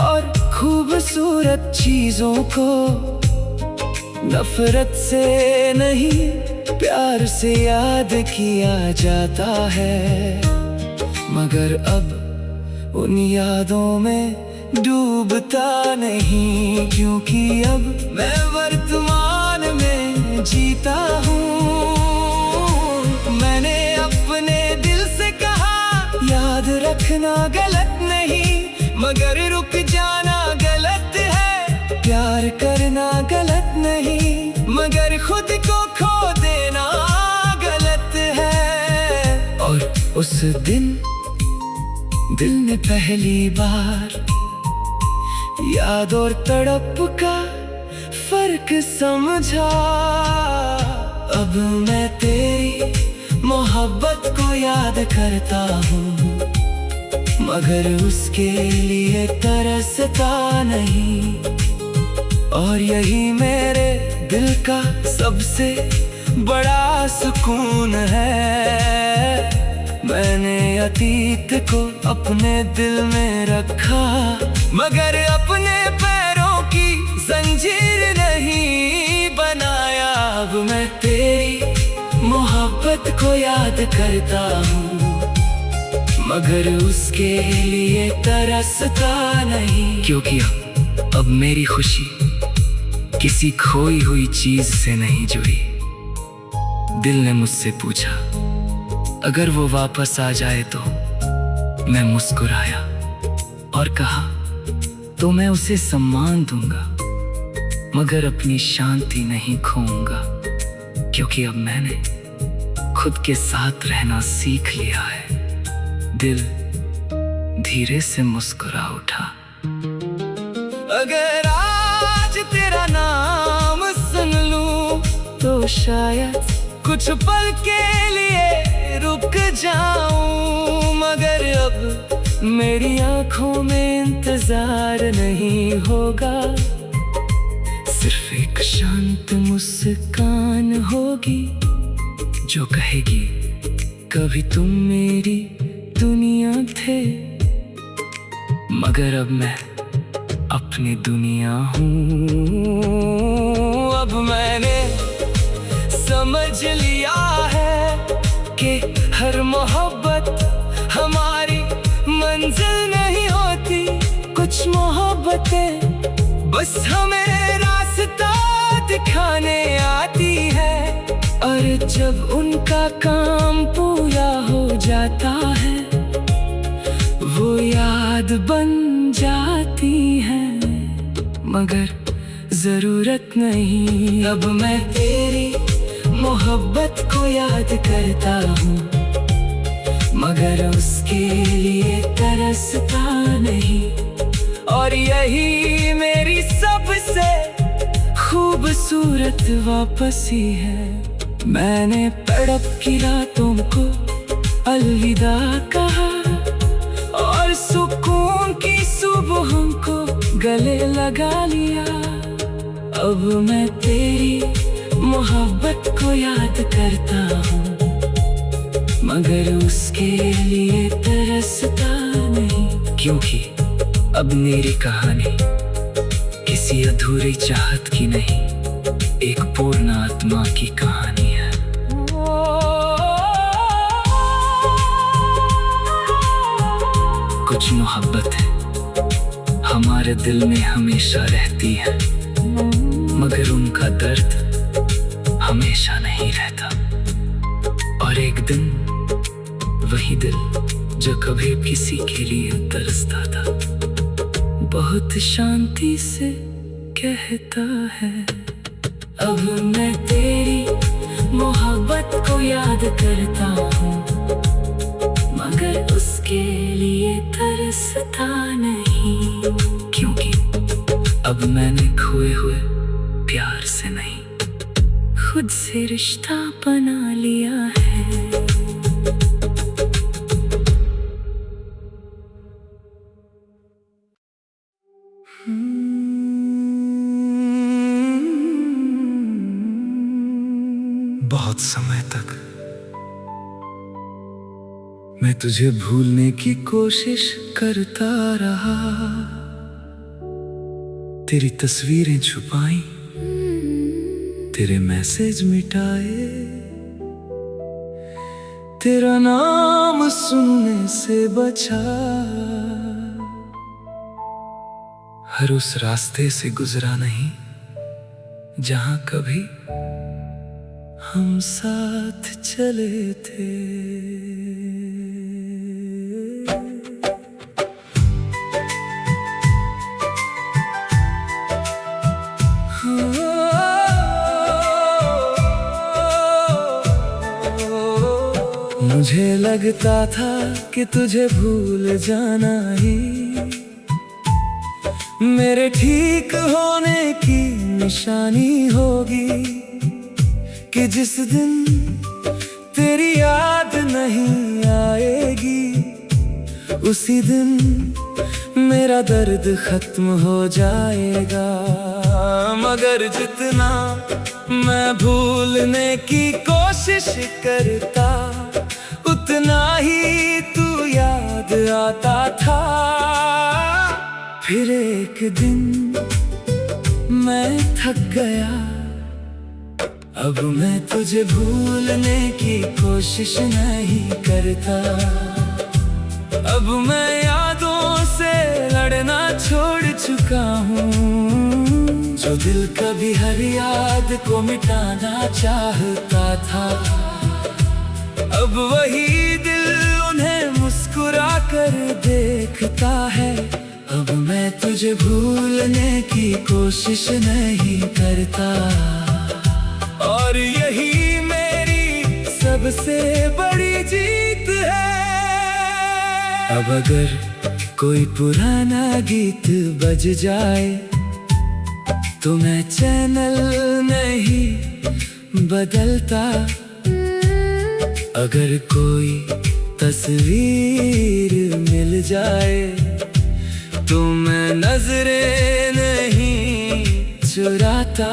और खूबसूरत चीजों को नफरत से नहीं प्यार से याद किया जाता है। मगर अब उन यादों में डूबता नहीं, क्योंकि अब मैं वर्तमान में जीता हूँ। मैंने अपने दिल से कहा याद रखना गलत नहीं, मगर रुक जाना गलत है। प्यार करना गलत नहीं, मगर खुद को खो देना गलत है। और उस दिन दिल ने पहली बार याद और तड़प का फर्क समझा। अब मैं तेरी मोहब्बत को याद करता हूँ, मगर उसके लिए तरसता नहीं। और यही मेरे दिल का सबसे बड़ा सुकून है। मैंने अतीत को अपने दिल में रखा, मगर अपने पैरों की जंजीर नहीं। मैं तेरी मोहब्बत को याद करता हूँ, मगर उसके लिए तरसता नहीं। क्योंकि अब मेरी खुशी किसी खोई हुई चीज से नहीं जुड़ी। दिल ने मुझसे पूछा अगर वो वापस आ जाए तो। मैं मुस्कुराया और कहा तो मैं उसे सम्मान दूंगा, मगर अपनी शांति नहीं खोऊंगा। क्योंकि अब मैंने खुद के साथ रहना सीख लिया है। दिल धीरे से मुस्कुरा उठा। अगर आज तेरा नाम सुन लूं तो शायद कुछ पल के लिए रुक जाऊं, मगर अब मेरी आंखों में इंतजार नहीं होगा। सिर्फ एक शांत मुस्कान होगी जो कहेगी कभी तुम मेरी दुनिया थे, मगर अब मैं अपनी दुनिया हूँ। अब मैंने समझ लिया है कि हर मोहब्बत हमारी मंजिल नहीं होती। कुछ मोहब्बतें बस हमें रास्ता दिखाने आती है, और जब उनका काम पूरा हो जाता है वो याद बन जाती है, मगर जरूरत नहीं। अब मैं तेरी मोहब्बत को याद करता हूँ, मगर उसके लिए तरसता नहीं। और यही मेरी सबसे खूबसूरत वापसी है। मैंने तड़प की रातों को अलविदा कहा और सुकून की सुबहों को गले लगा लिया। अब मैं तेरी मोहब्बत को याद करता हूँ, मगर उसके लिए तरसता नहीं। क्योंकि अब मेरी कहानी किसी अधूरी चाहत की नहीं, एक पूर्ण आत्मा की कहानी है। कुछ मोहब्बत है हमारे दिल में हमेशा रहती है, मगर उनका दर्द हमेशा नहीं रहता। और एक दिन वही दिल जो कभी किसी के लिए तरसता था बहुत शांति से कहता है अब मैं तेरी मोहब्बत को याद करता हूँ, मगर उसके लिए तरसता नहीं। क्योंकि अब मैंने खोए हुए प्यार से नहीं, खुद से रिश्ता बना लिया है। बहुत समय तक मैं तुझे भूलने की कोशिश करता रहा, तेरी तस्वीरें छुपाई, तेरे मैसेज मिटाए, तेरा नाम सुनने से बचा। हर उस रास्ते से गुजरा नहीं जहां कभी हम साथ चले थे। मुझे लगता था कि तुझे भूल जाना ही मेरे ठीक होने की निशानी होगी, कि जिस दिन तेरी याद नहीं आएगी उसी दिन मेरा दर्द खत्म हो जाएगा। मगर जितना मैं भूलने की कोशिश करता उतना ही तू याद आता था। फिर एक दिन मैं थक गया, अब मैं तुझे भूलने की कोशिश नहीं करता। अब मैं यादों से लड़ना छोड़ चुका हूँ। जो दिल कभी हर याद को मिटाना चाहता था, अब वही दिल उन्हें मुस्कुरा कर देखता है। अब मैं तुझे भूलने की कोशिश नहीं करता, और यही मेरी सबसे बड़ी जीत है। अब अगर कोई पुराना गीत बज जाए तो मैं चैनल नहीं बदलता। अगर कोई तस्वीर मिल जाए तो मैं नजरें नहीं चुराता।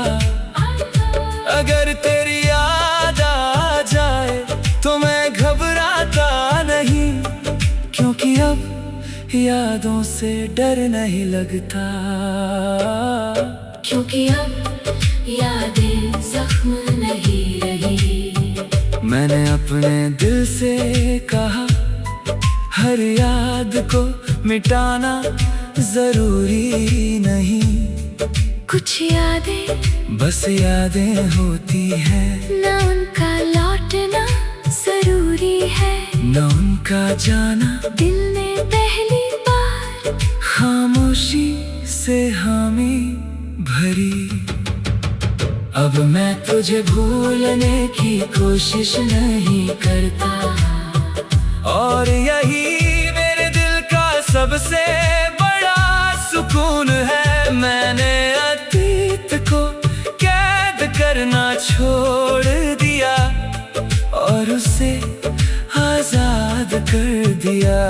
अगर तेरी याद आ जाए तो मैं घबराता नहीं, क्योंकि अब यादों से डर नहीं लगता। क्योंकि अब यादें जख्म नहीं रही। मैंने अपने दिल से कहा, हर याद को मिटाना जरूरी नहीं। कुछ यादें बस यादें होती हैं, ना उनका लौटना जरूरी है, न उनका जाना। दिल ने पहली बार खामोशी से हामी भरी। अब मैं तुझे भूलने की कोशिश नहीं करता, और यही मेरे दिल का सबसे बड़ा सुकून है। मैंने अतीत को कैद करना छोड़ दिया और उसे आजाद कर दिया।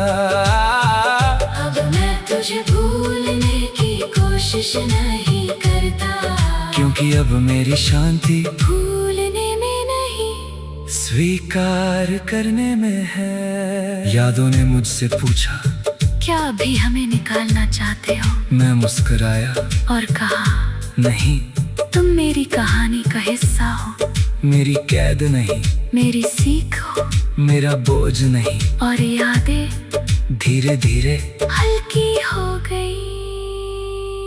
अब मैं तुझे भूलने की कोशिश नहीं करता, क्योंकि अब मेरी शांति भूलने में नहीं स्वीकार करने में है। यादों ने मुझसे पूछा, क्या अभी हमें निकालना चाहते हो? मैं मुस्कुराया और कहा, नहीं, तुम मेरी कहानी का हिस्सा हो, मेरी कैद नहीं, मेरी सीख हो, मेरा बोझ नहीं। और यादें धीरे धीरे हल्की हो गई।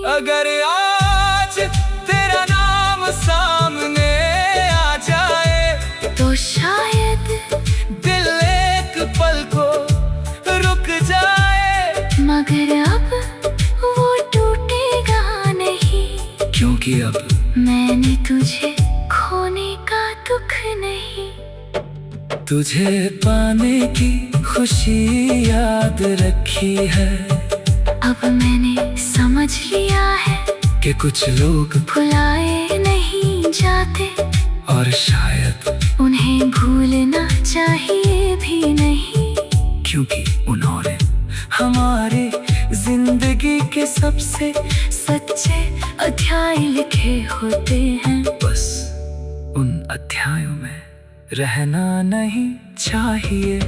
अगर आज तेरा नाम सामने आ जाए तो शायद दिल एक पल को रुक जाए, मगर अब वो टूटेगा नहीं, क्योंकि अब मैंने तुझे खोने का दुख नहीं। तुझे पाने की खुशी याद रखी है। अब मैंने समझ लिया है कि कुछ लोग भुलाए नहीं जाते, और शायद उन्हें भूलना चाहिए भी नहीं, क्योंकि उन्होंने हमारे जिंदगी के सबसे सच्चे अध्याय लिखे होते हैं। बस उन अध्यायों में रहना नहीं चाहिए।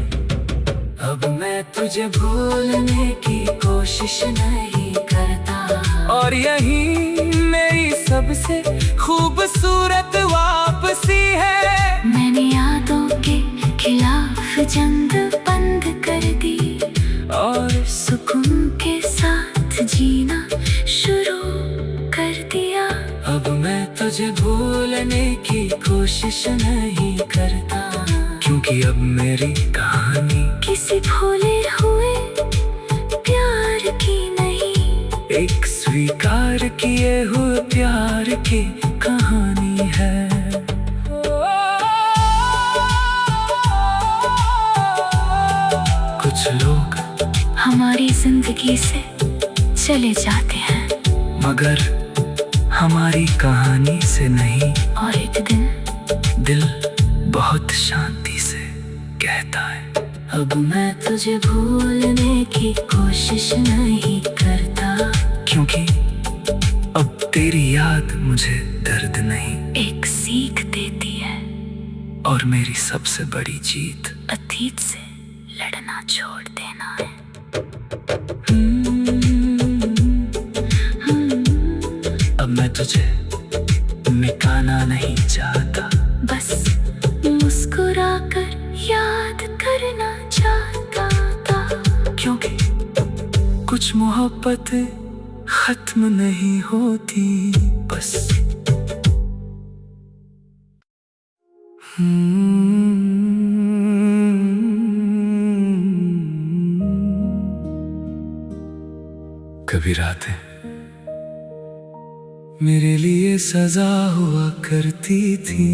अब मैं तुझे भूलने की कोशिश नहीं करता, और यही मेरी सबसे खूबसूरत वापसी है। मैंने यादों के खिलाफ जंग बंद कर दी, और सुकून के साथ जीना शुरू कर दिया। अब मैं तुझे भूलने की कोशिश नहीं करता, क्योंकि अब मेरी कहानी किसी भूले हुए प्यार की नहीं, एक स्वीकार किए हुए प्यार की कहानी है। कुछ लोग हमारी जिंदगी से चले जाते हैं, मगर हमारी कहानी से नहीं। और एक दिन दिल बहुत शांति से कहता है, अब मैं तुझे भूलने की कोशिश नहीं करता, क्योंकि अब तेरी याद मुझे दर्द नहीं, एक सीख देती है। और मेरी सबसे बड़ी जीत अतीत से लड़ना छोड़ देना है। अब मैं तुझे मिटाना नहीं चाहता, कुछ मोहब्बत खत्म नहीं होती बस। कभी रातें मेरे लिए सजा हुआ करती थी,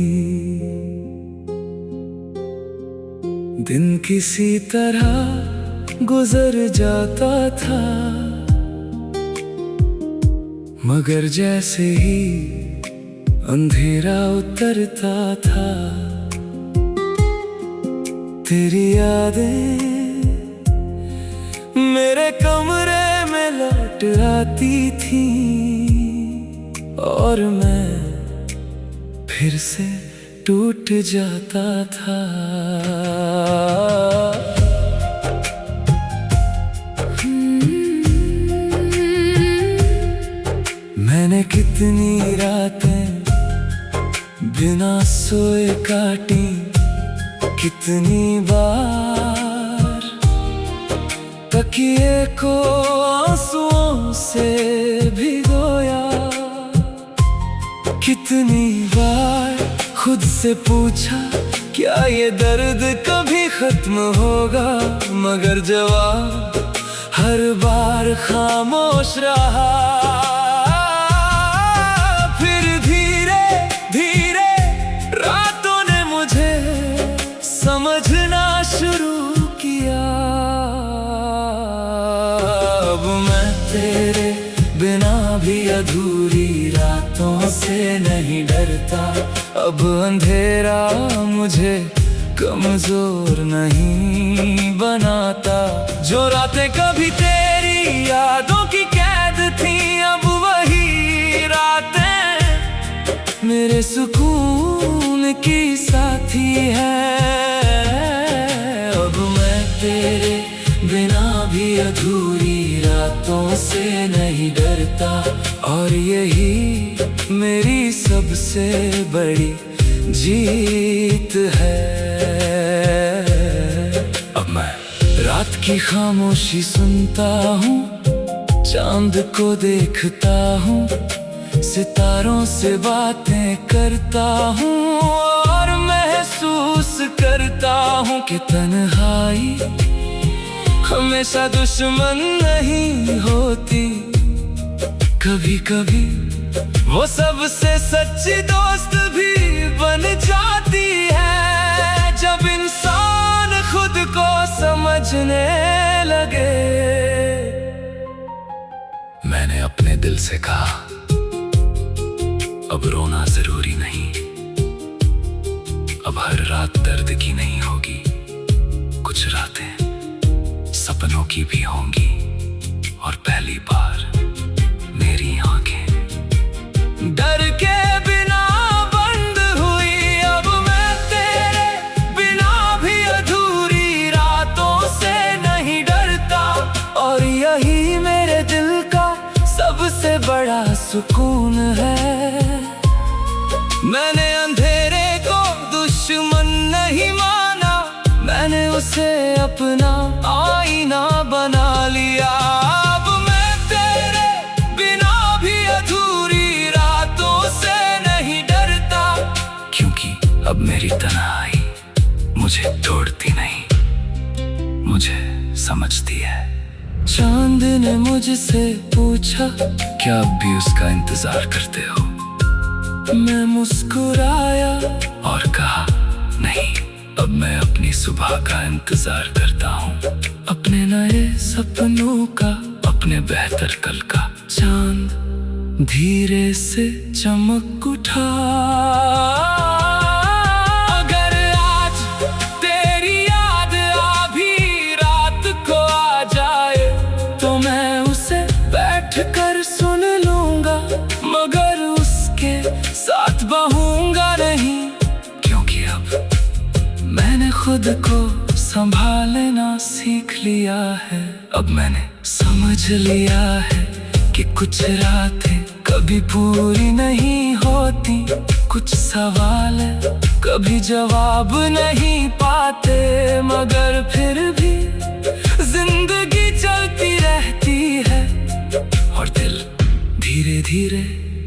दिन किसी तरह गुजर जाता था, मगर जैसे ही अंधेरा उतरता था तेरी यादें मेरे कमरे में लौट आती थी और मैं फिर से टूट जाता था। मैंने कितनी रातें बिना सोए काटी, कितनी बार तकिए को आंसुओं से भिगोया, कितनी बार खुद से पूछा क्या ये दर्द कभी खत्म होगा, मगर जवाब हर बार खामोश रहा। फिर धीरे धीरे रातों ने मुझे समझना शुरू किया, अब मैं तेरे बिना भी अधूरी रातों से नहीं डरता, अब अंधेरा मुझे कमजोर नहीं बनाता। जो रातें कभी तेरी यादों की कैद थी, अब वही रातें मेरे सुकून की साथी है। अब मैं तेरे बिना भी अधूरी रातों से नहीं डरता, और यही मेरी सबसे बड़ी जीत है। अब मैं रात की खामोशी सुनता हूँ, चांद को देखता हूँ, सितारों से बातें करता हूँ, और महसूस करता हूँ कि तन्हाई हमेशा दुश्मन नहीं होती। कभी कभी वो सबसे सच्ची दोस्त भी बन जाती है, जब इंसान खुद को समझने लगे। मैंने अपने दिल से कहा अब रोना जरूरी नहीं, अब हर रात दर्द की नहीं होगी, कुछ रातें सपनों की भी होंगी, और पहली बार मेरी आंखें डर के बिना बंद हुई। अब मैं तेरे बिना भी अधूरी रातों से नहीं डरता, और यही मेरे दिल का सबसे बड़ा सुकून है। मैंने अंधेरे को दुश्मन नहीं माना, मैंने उसे अपना आईना बना लिया। अब मैं तेरे बिना भी अधूरी रातों से नहीं डरता, क्योंकि अब मेरी तन्हाई मुझे तोड़ती नहीं, मुझे समझती है। चांद ने मुझसे पूछा क्या अब भी उसका इंतजार करते हो? मैं मुस्कुराया और कहा नहीं, अब मैं अपनी सुबह का इंतजार करता हूँ, अपने नए सपनों का, अपने बेहतर कल का। चांद धीरे से चमक उठा। अगर आज तेरी याद आधी रात को आ जाए तो मैं उसे बैठ कर सुन लूंगा, मगर उसके साथ बहूंगा नहीं, क्योंकि अब मैंने खुद को संभालना सीख लिया है। अब मैंने समझ लिया है कि कुछ रातें कभी पूरी नहीं होती, कुछ सवाल कभी जवाब नहीं पाते, मगर फिर भी जिंदगी चलती रहती है। धीरे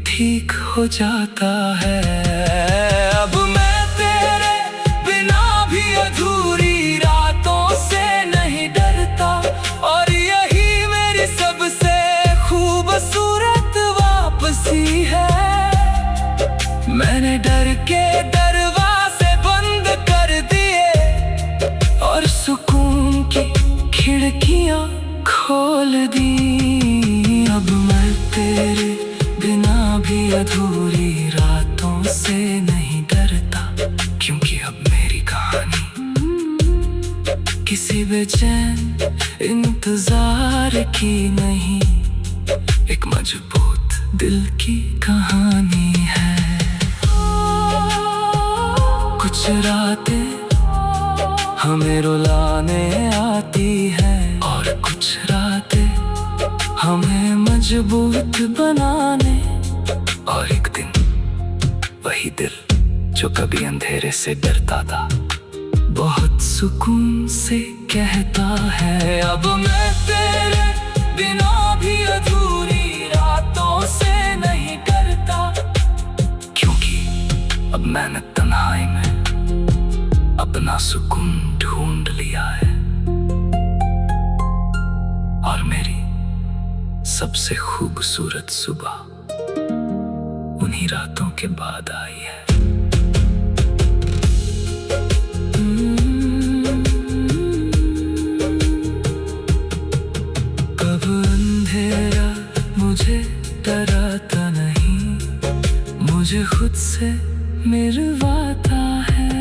ठीक हो जाता है। अब मैं तेरे बिना भी अधूरी रातों से नहीं डरता, और यही मेरी सबसे खूबसूरत वापसी है। मैंने डर के दरवाजे बंद कर दिए और सुकून की खिड़कियां खोल दी। अब मैं तेरे बिना भी अधूरी रातों से नहीं डरता, क्योंकि अब मेरी कहानी किसी बेचैन इंतजार की नहीं, एक मजबूत दिल की कहानी है। कुछ रातें हमें रुलाने आती हैं, और कुछ रातें हमें मजबूत बनाने। और एक दिन वही दिल जो कभी अंधेरे से डरता था, बहुत सुकून से कहता है, अब मैं तेरे बिना भी अधूरी रातों से नहीं डरता, क्योंकि अब मैंने तन्हाई में अपना सुकून ढूंढ लिया है। और मेरी सबसे खूबसूरत सुबह उन्हीं रातों के बाद आई है। कब अंधेरा मुझे डराता नहीं, मुझे खुद से मिलवाता है।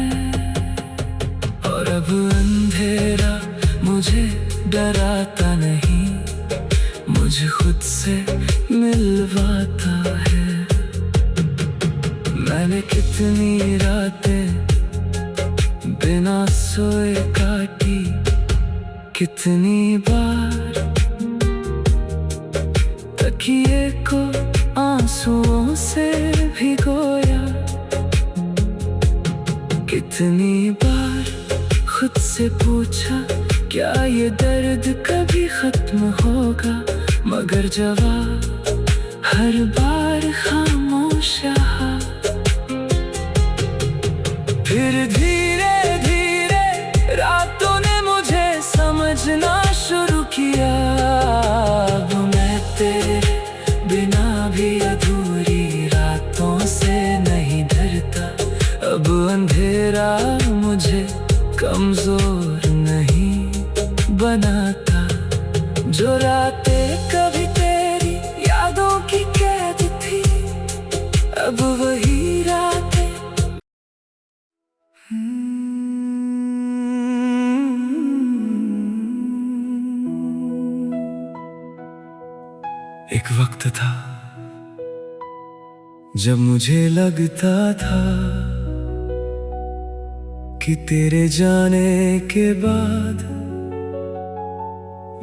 और अब अंधेरा मुझे डराता नहीं, मुझे खुद से मिलवाता है। मैंने कितनी रातें बिना सोए काटी, कितनी बार तकिए को आंसुओं से भिगोया, कितनी बार खुद से पूछा क्या ये दर्द कभी खत्म होगा, मगर जवाब हर बार खामोश रहा। फिर धीरे धीरे रातों ने मुझे समझना शुरू किया, अब मैं तेरे बिना भी अधूरी रातों से नहीं डरता। अब अंधेरा मुझे कमजोर नहीं बनाता, जो रातें कभी तेरी यादों की कैद थी, अब वही रातें एक वक्त था जब मुझे लगता था कि तेरे जाने के बाद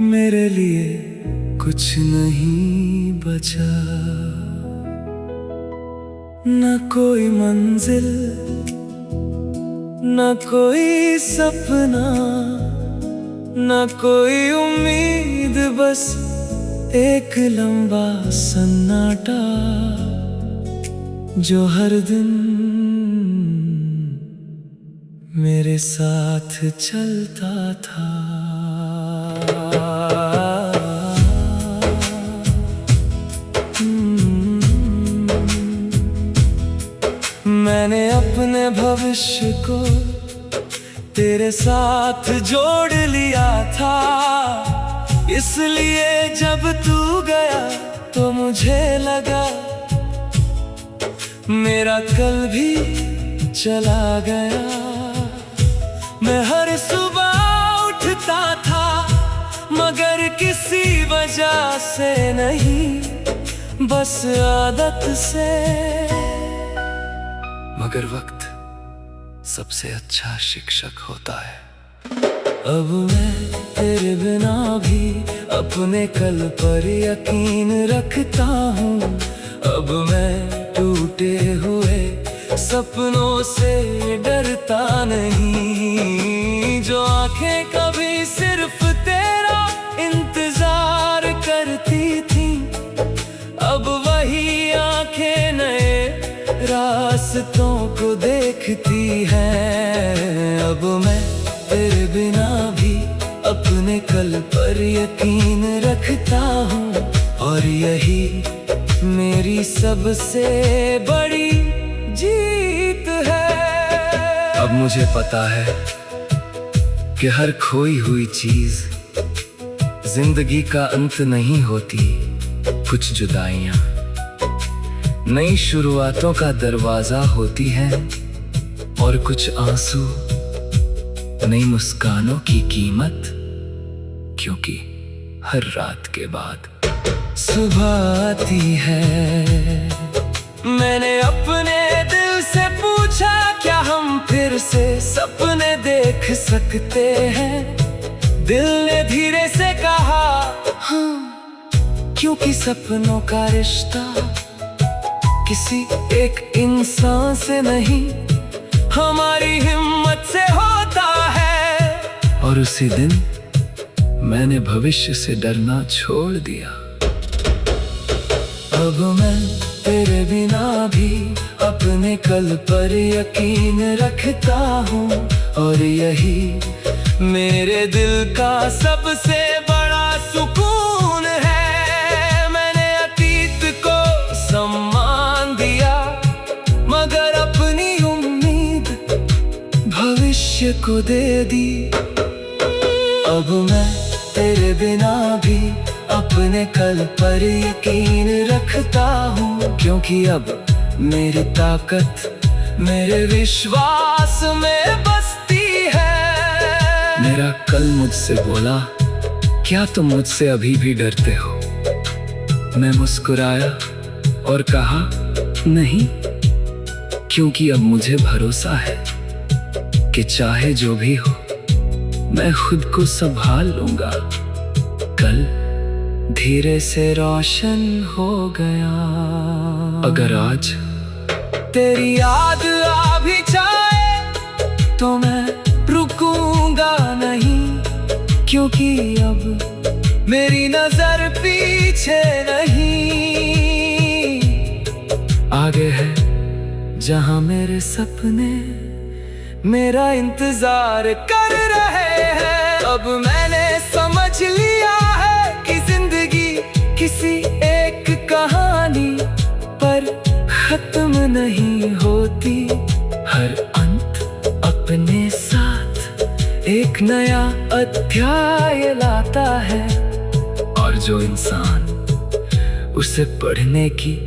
मेरे लिए कुछ नहीं बचा। न कोई मंजिल, न कोई सपना, न कोई उम्मीद, बस एक लंबा सन्नाटा जो हर दिन मेरे साथ चलता था। मैंने अपने भविष्य को तेरे साथ जोड़ लिया था, इसलिए जब तू गया तो मुझे लगा मेरा कल भी चला गया। मैं हर सुबह उठता था मगर किसी वजह से नहीं, बस आदत से। मगर वक्त सबसे अच्छा शिक्षक होता है। अब मैं तेरे बिना भी अपने कल पर यकीन रखता हूँ। अब मैं टूटे हुए सपनों से डरता नहीं, जो आंखें कभी सिर्फ तेरा इंतजार करती थी, अब वही हैं। अब मैं तेरे बिना भी अपने कल पर यकीन रखता हूँ, और यही मेरी सबसे बड़ी जीत है। अब मुझे पता है कि हर खोई हुई चीज जिंदगी का अंत नहीं होती। कुछ जुदाइयां नई शुरुआतों का दरवाजा होती हैं, और कुछ आंसू नई मुस्कानों की कीमत, क्योंकि हर रात के बाद सुबह आती है। मैंने अपने दिल से पूछा, क्या हम फिर से सपने देख सकते हैं? दिल ने धीरे से कहा हाँ, क्योंकि सपनों का रिश्ता किसी एक इंसान से नहीं, हमारी हिम्मत से होता है। और उसी दिन मैंने भविष्य से डरना छोड़ दिया। अब मैं तेरे बिना भी अपने कल पर यकीन रखता हूँ, और यही मेरे दिल का सबसे बड़ा सुकून है। मैंने अतीत को सम्मान दिया, मगर अपनी उम्मीद भविष्य को दे दी। अब मैं तेरे बिना भी अपने कल पर यकीन रखता हूँ, क्योंकि अब मेरी ताकत मेरे विश्वास में बसती है। मेरा कल मुझसे बोला, क्या तुम मुझसे अभी भी डरते हो? मैं मुस्कुराया और कहा, नहीं, क्योंकि अब मुझे भरोसा है कि चाहे जो भी हो मैं खुद को संभाल लूंगा। कल धीरे से रोशन हो गया। अगर आज तेरी याद आ भी जाए तो मैं रुकूंगा नहीं, क्योंकि अब मेरी नजर पीछे नहीं। आगे है जहां मेरे सपने मेरा इंतजार कर रहे हैं। अब मैंने समझ लिया है कि जिंदगी किसी एक कहानी पर खत्म नहीं होती। हर अंत अपने साथ एक नया अध्याय लाता है, और जो इंसान उसे पढ़ने की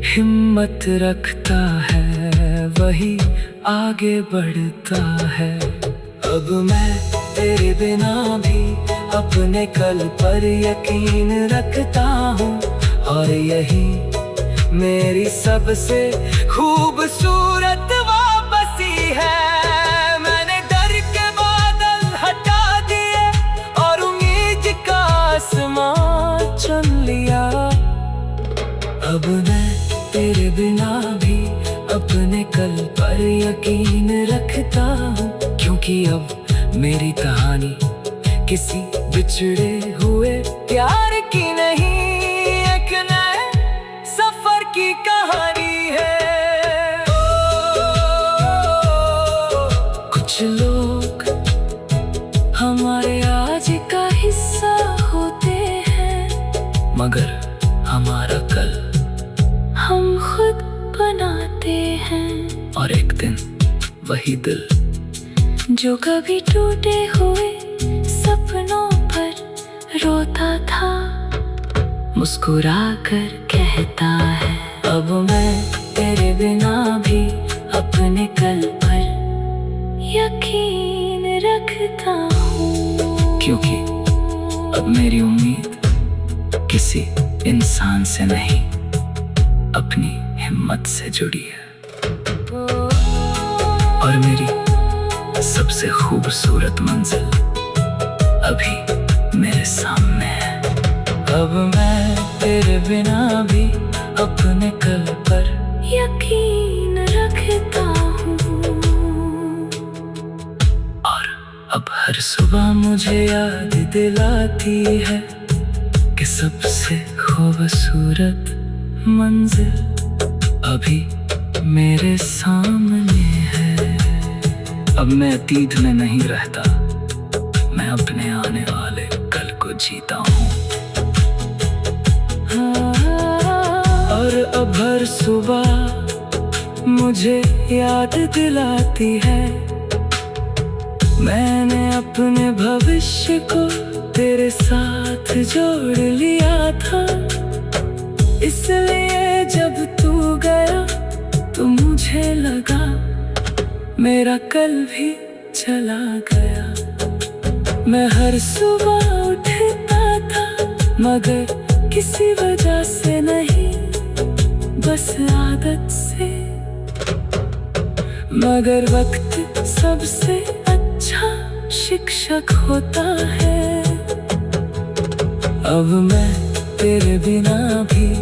हिम्मत रखता है वही आगे बढ़ता है। अब मैं तेरे बिना भी अपने कल पर यकीन रखता हूँ, और यही मेरी सबसे खूबसूरत वापसी है। मैंने डर के बादल हटा दिए और उम्मीद का आसमान चुन लिया। अब मैं तेरे बिना भी अपने कल पर यकीन रखता हूँ, क्योंकि अब मेरी कहानी किसी बिछड़े हुए प्यार की नहीं, एक नए सफर की कहानी है। कुछ लोग हमारे आज का हिस्सा होते हैं, मगर हमारा कल हम खुद बनाते हैं। और एक दिन वही दिल जो कभी टूटे हुए सपनों पर रोता था, मुस्कुरा कर कहता है, अब मैं तेरे बिना भी अपने कल पर यकीन रखता हूँ। क्योंकि अब मेरी उम्मीद किसी इंसान से नहीं, अपनी हिम्मत से जुड़ी है। और मेरी सबसे खूबसूरत मंजिल अभी मेरे सामने है। अब मैं तेरे बिना भी अपने कल पर यकीन रखता हूँ, और अब हर सुबह मुझे याद दिलाती है कि सबसे खूबसूरत मंजिल अभी मेरे सामने है। अब मैं अतीत में नहीं रहता, मैं अपने आने वाले कल को जीता हूँ। और अब हर सुबह मुझे याद दिलाती है, मैंने अपने भविष्य को तेरे साथ जोड़ लिया था। इसलिए जब तू गया तो मुझे लगा मेरा कल भी चला गया। मैं हर सुबह उठता था मगर किसी वजह से नहीं, बस आदत से। मगर वक्त सबसे अच्छा शिक्षक होता है। अब मैं तेरे बिना भी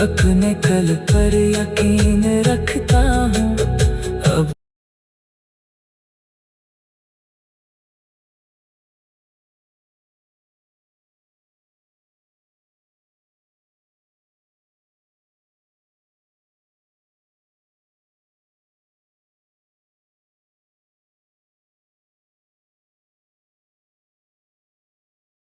अपने कल पर यकीन रखता हूँ।